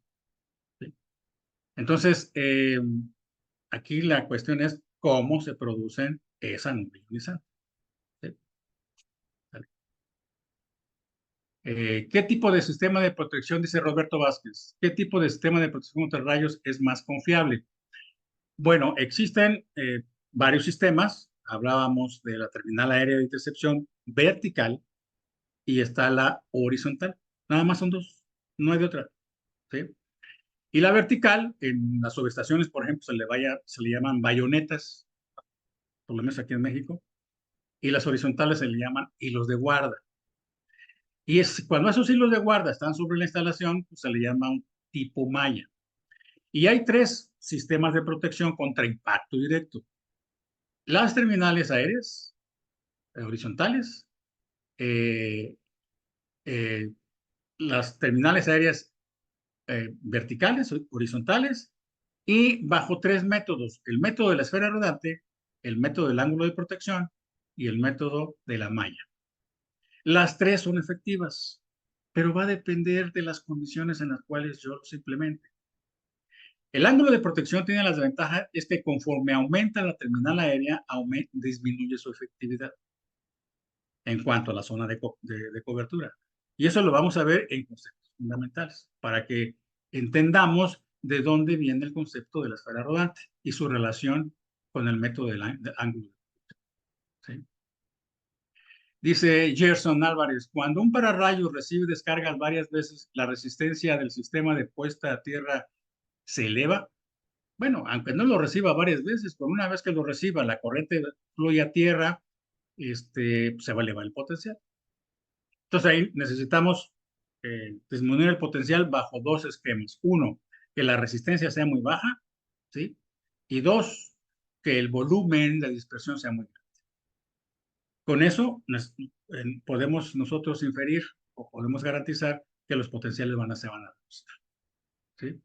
¿Sí? Entonces, aquí la cuestión es cómo se producen esa nube ionizante. ¿Sí? ¿Vale? ¿Qué tipo de sistema de protección, dice Roberto Vázquez, qué tipo de sistema de protección contra rayos es más confiable? Bueno, existen varios sistemas. Hablábamos de la terminal aérea de intercepción vertical y está la horizontal. Nada más son dos, no hay de otra. ¿Sí? Y la vertical, en las subestaciones, por ejemplo, se le llaman bayonetas, por lo menos aquí en México, y las horizontales se le llaman hilos de guarda. Y cuando esos hilos de guarda están sobre la instalación, pues se le llama un tipo malla. Y hay tres sistemas de protección contra impacto directo. Las terminales aéreas, horizontales, eh, eh, las terminales aéreas verticales, horizontales, y bajo tres métodos: el método de la esfera rodante, el método del ángulo de protección y el método de la malla. Las tres son efectivas, pero va a depender de las condiciones en las cuales yo los implemente. El ángulo de protección tiene la desventaja es que conforme aumenta la terminal aérea, disminuye su efectividad en cuanto a la zona de cobertura. Y eso lo vamos a ver en conceptos fundamentales, para que entendamos de dónde viene el concepto de la esfera rodante y su relación con el método del ángulo. ¿Sí? Dice Gerson Álvarez, cuando un pararrayos recibe descargas varias veces, ¿la resistencia del sistema de puesta a tierra se eleva? Bueno, aunque no lo reciba varias veces, con una vez que lo reciba, la corriente fluye a tierra, se va a elevar el potencial. Entonces ahí necesitamos disminuir el potencial bajo dos esquemas. Uno, que la resistencia sea muy baja, ¿sí? Y dos, que el volumen de dispersión sea muy grande. Con eso podemos nosotros inferir o podemos garantizar que los potenciales se van a reducir. ¿Sí?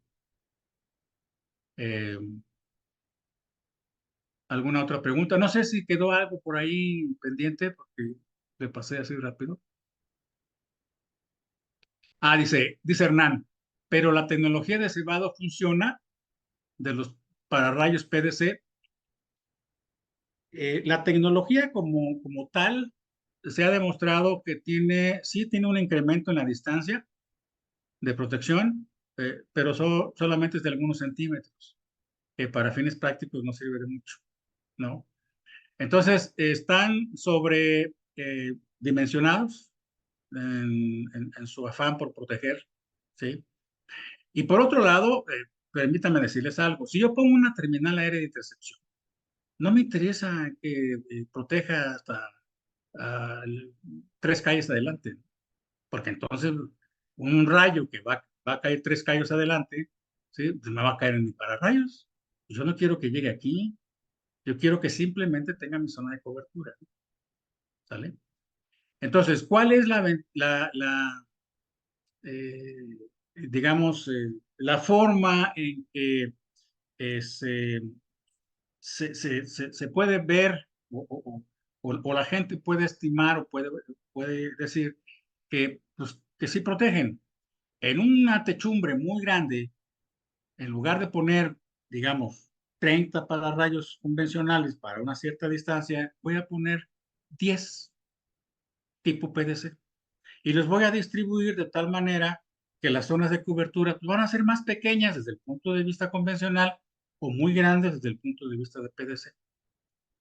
¿Alguna otra pregunta? No sé si quedó algo por ahí pendiente porque le pasé así rápido. Ah, dice Hernán, pero la tecnología de cebado funciona de los pararrayos PDC. La tecnología como tal se ha demostrado que sí tiene un incremento en la distancia de protección, pero solamente es de algunos centímetros, que para fines prácticos no sirve de mucho, ¿no? Entonces, están dimensionados en su afán por proteger, ¿sí? Y por otro lado, permítanme decirles algo. Si yo pongo una terminal aérea de intercepción, no me interesa que proteja hasta 3 calles adelante, porque entonces un rayo que va a caer 3 calles adelante, ¿sí? Pues me va a caer en mi pararrayos. Yo no quiero que llegue aquí, yo quiero que simplemente tenga mi zona de cobertura, ¿sale? Entonces, ¿cuál es digamos, la forma en que se puede ver o la gente puede estimar o puede decir pues, que sí protegen? En una techumbre muy grande, en lugar de poner, digamos, 30 pararrayos convencionales para una cierta distancia, voy a poner 10 tipo PDC y los voy a distribuir de tal manera que las zonas de cobertura pues, van a ser más pequeñas desde el punto de vista convencional o muy grandes desde el punto de vista de PDC.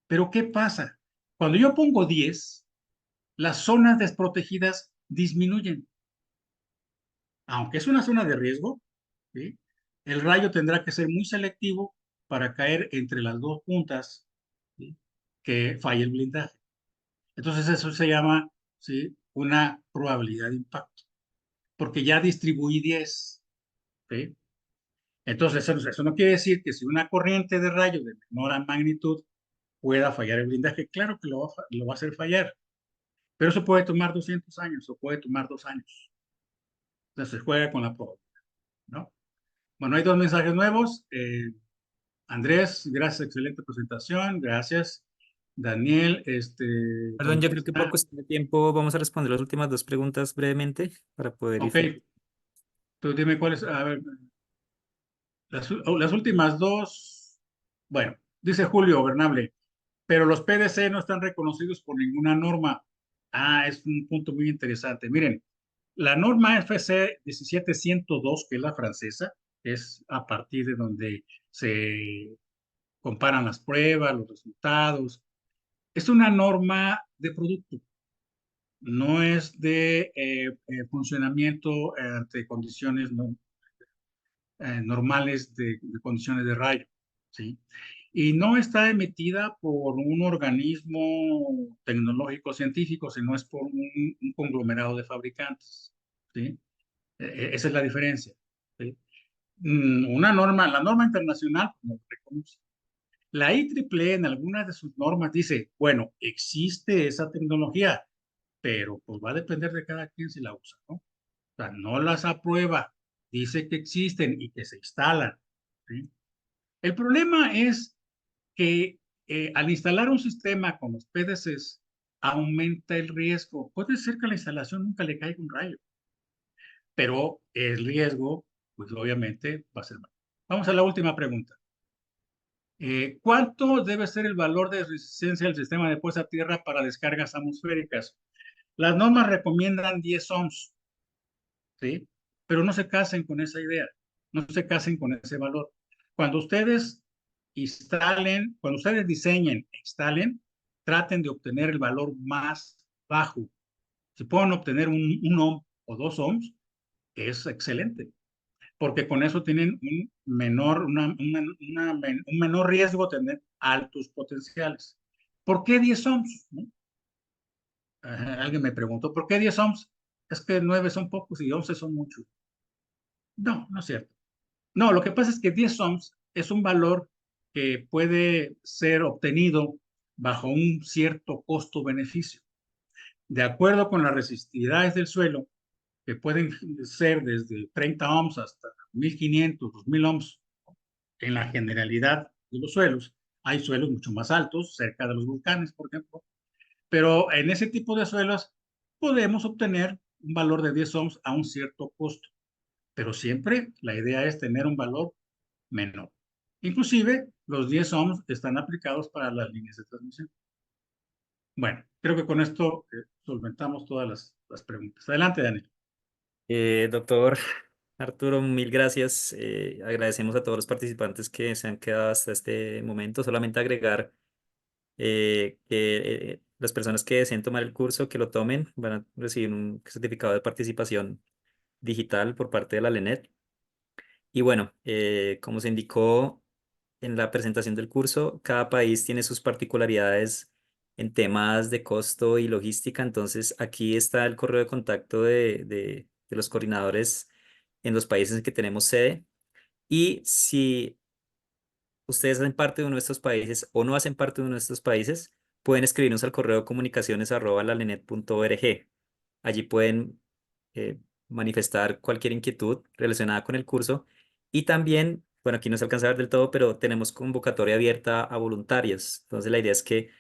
Pero ¿qué pasa? Cuando yo pongo 10, las zonas desprotegidas disminuyen. Aunque es una zona de riesgo, ¿sí? El rayo tendrá que ser muy selectivo para caer entre las dos puntas, ¿sí? Que falle el blindaje. Entonces eso se llama, ¿sí? Una probabilidad de impacto, porque ya distribuí 10. ¿Sí? Entonces eso no quiere decir que si una corriente de rayo de menor magnitud pueda fallar el blindaje. Claro que lo va a hacer fallar, Pero eso puede tomar 200 años o puede tomar 2 años. Entonces se juega con la probabilidad, ¿no? Bueno, hay dos mensajes nuevos. Andrés, gracias, excelente presentación, gracias. Daniel, Perdón, don yo creo que por Tristan, cuestión de tiempo vamos a responder las últimas dos preguntas brevemente para poder ir. ok, tú dime cuáles, a ver, las últimas dos, bueno, dice Julio Bernable, pero los PDC no están reconocidos por ninguna norma. Ah, es un punto muy interesante. Miren, la norma FC 17102, que es la francesa, es a partir de donde se comparan las pruebas, los resultados. Es una norma de producto, no es de funcionamiento ante condiciones normales de condiciones de rayo, ¿sí? Y no está emitida por un organismo tecnológico científico, sino es por un conglomerado de fabricantes, ¿sí? Esa es la diferencia, ¿sí? Una norma, la norma internacional, como reconoce. La IEEE en algunas de sus normas dice, bueno, existe esa tecnología, pero pues va a depender de cada quien si la usa, ¿no? O sea, no las aprueba, dice que existen y que se instalan, ¿sí? El problema es que al instalar un sistema con los PDCs, aumenta el riesgo. Puede ser que a la instalación nunca le caiga un rayo, pero el riesgo, pues obviamente va a ser mayor. Vamos a la última pregunta. ¿Cuánto debe ser el valor de resistencia del sistema de puesta a tierra para descargas atmosféricas? Las normas recomiendan 10 ohms, ¿sí? Pero no se casen con esa idea, no se casen con ese valor. Cuando ustedes cuando ustedes diseñen, instalen, traten de obtener el valor más bajo. Si pueden obtener un ohm o 2 ohms, es excelente, porque con eso tienen un menor riesgo de tener altos potenciales. ¿Por qué 10 ohms? ¿No? Alguien me preguntó, ¿por qué 10 ohms? Es que 9 son pocos y 11 son muchos. No, no es cierto. No, lo que pasa es que 10 ohms es un valor que puede ser obtenido bajo un cierto costo-beneficio. De acuerdo con las resistividades del suelo, que pueden ser desde 30 ohms hasta 1500, 2000 ohms en la generalidad de los suelos. Hay suelos mucho más altos, cerca de los volcanes, por ejemplo, pero en ese tipo de suelos podemos obtener un valor de 10 ohms a un cierto costo, pero siempre la idea es tener un valor menor. Inclusive, los 10 ohms están aplicados para las líneas de transmisión. Bueno, creo que con esto solventamos todas las preguntas. Adelante, Daniel. Doctor Arturo, mil gracias. Agradecemos a todos los participantes que se han quedado hasta este momento. Solamente agregar que las personas que deseen tomar el curso, que lo tomen, van a recibir un certificado de participación digital por parte de la LENET. Y bueno, como se indicó en la presentación del curso, cada país tiene sus particularidades en temas de costo y logística. Entonces, aquí está el correo de contacto de los coordinadores en los países en que tenemos sede. Y si ustedes hacen parte de uno de estos países o no hacen parte de uno de estos países, pueden escribirnos al correo comunicaciones@lalenet.org. Allí pueden eh, manifestar cualquier inquietud relacionada con el curso y también, bueno, aquí no se alcanza a ver del todo, pero tenemos convocatoria abierta a voluntarios. Entonces la idea es que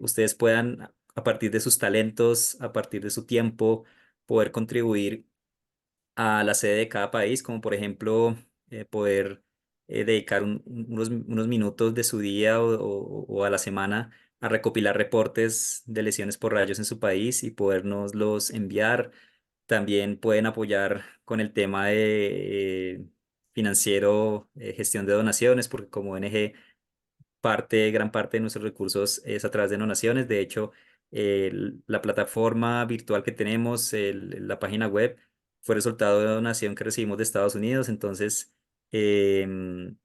ustedes puedan, a partir de sus talentos, a partir de su tiempo, poder contribuir a la sede de cada país, como por ejemplo poder dedicar unos minutos de su día o a la semana a recopilar reportes de lesiones por rayos en su país y podernoslos enviar. También pueden apoyar con el tema de financiero, gestión de donaciones, porque como ONG gran parte de nuestros recursos es a través de donaciones. De hecho, la plataforma virtual que tenemos, la página web, fue resultado de donación que recibimos de Estados Unidos. Entonces, em,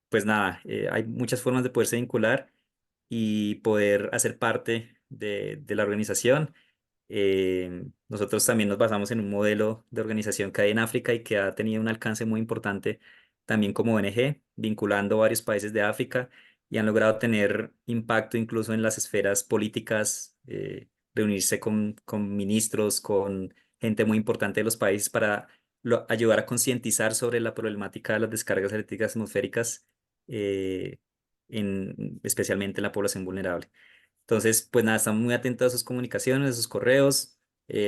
pues nada, hay muchas formas de poderse vincular y poder hacer parte de la organización. Nosotros también nos basamos en un modelo de organización que hay en África y que ha tenido un alcance muy importante también como ONG, vinculando varios países de África y han logrado tener impacto incluso en las esferas políticas reunirse con ministros, con gente muy importante de los países para ayudar a concientizar sobre la problemática de las descargas eléctricas atmosféricas, eh, especialmente en la población vulnerable. Entonces, pues nada, estamos muy atentos a sus comunicaciones, a sus correos.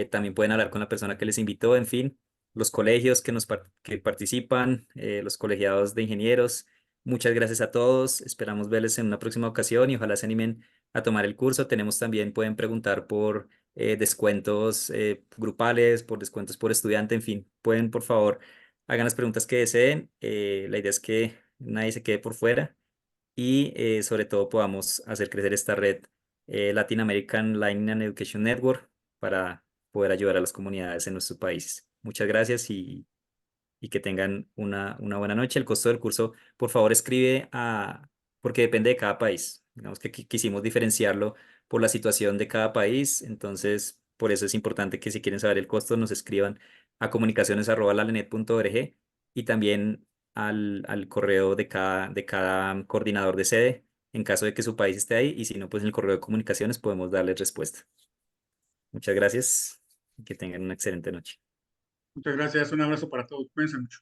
También pueden hablar con la persona que les invitó, en fin, los colegios que participan, los colegiados de ingenieros. Muchas gracias a todos. Esperamos verles en una próxima ocasión y ojalá se animen a tomar el curso. Tenemos también, pueden preguntar por descuentos grupales, por descuentos por estudiante, en fin, pueden, por favor, hagan las preguntas que deseen. La idea es que nadie se quede por fuera y sobre todo podamos hacer crecer esta red Latin American Learning and Education Network para poder ayudar a las comunidades en nuestros países. Muchas gracias y que tengan una buena noche. El costo del curso, por favor, escribe porque depende de cada país. Digamos que quisimos diferenciarlo por la situación de cada país, entonces por eso es importante que si quieren saber el costo nos escriban a comunicaciones@lalenet.org y también al correo de cada coordinador de sede en caso de que su país esté ahí y si no, pues en el correo de comunicaciones podemos darles respuesta. Muchas gracias y que tengan una excelente noche. Muchas gracias. Un abrazo para todos. Cuídense mucho.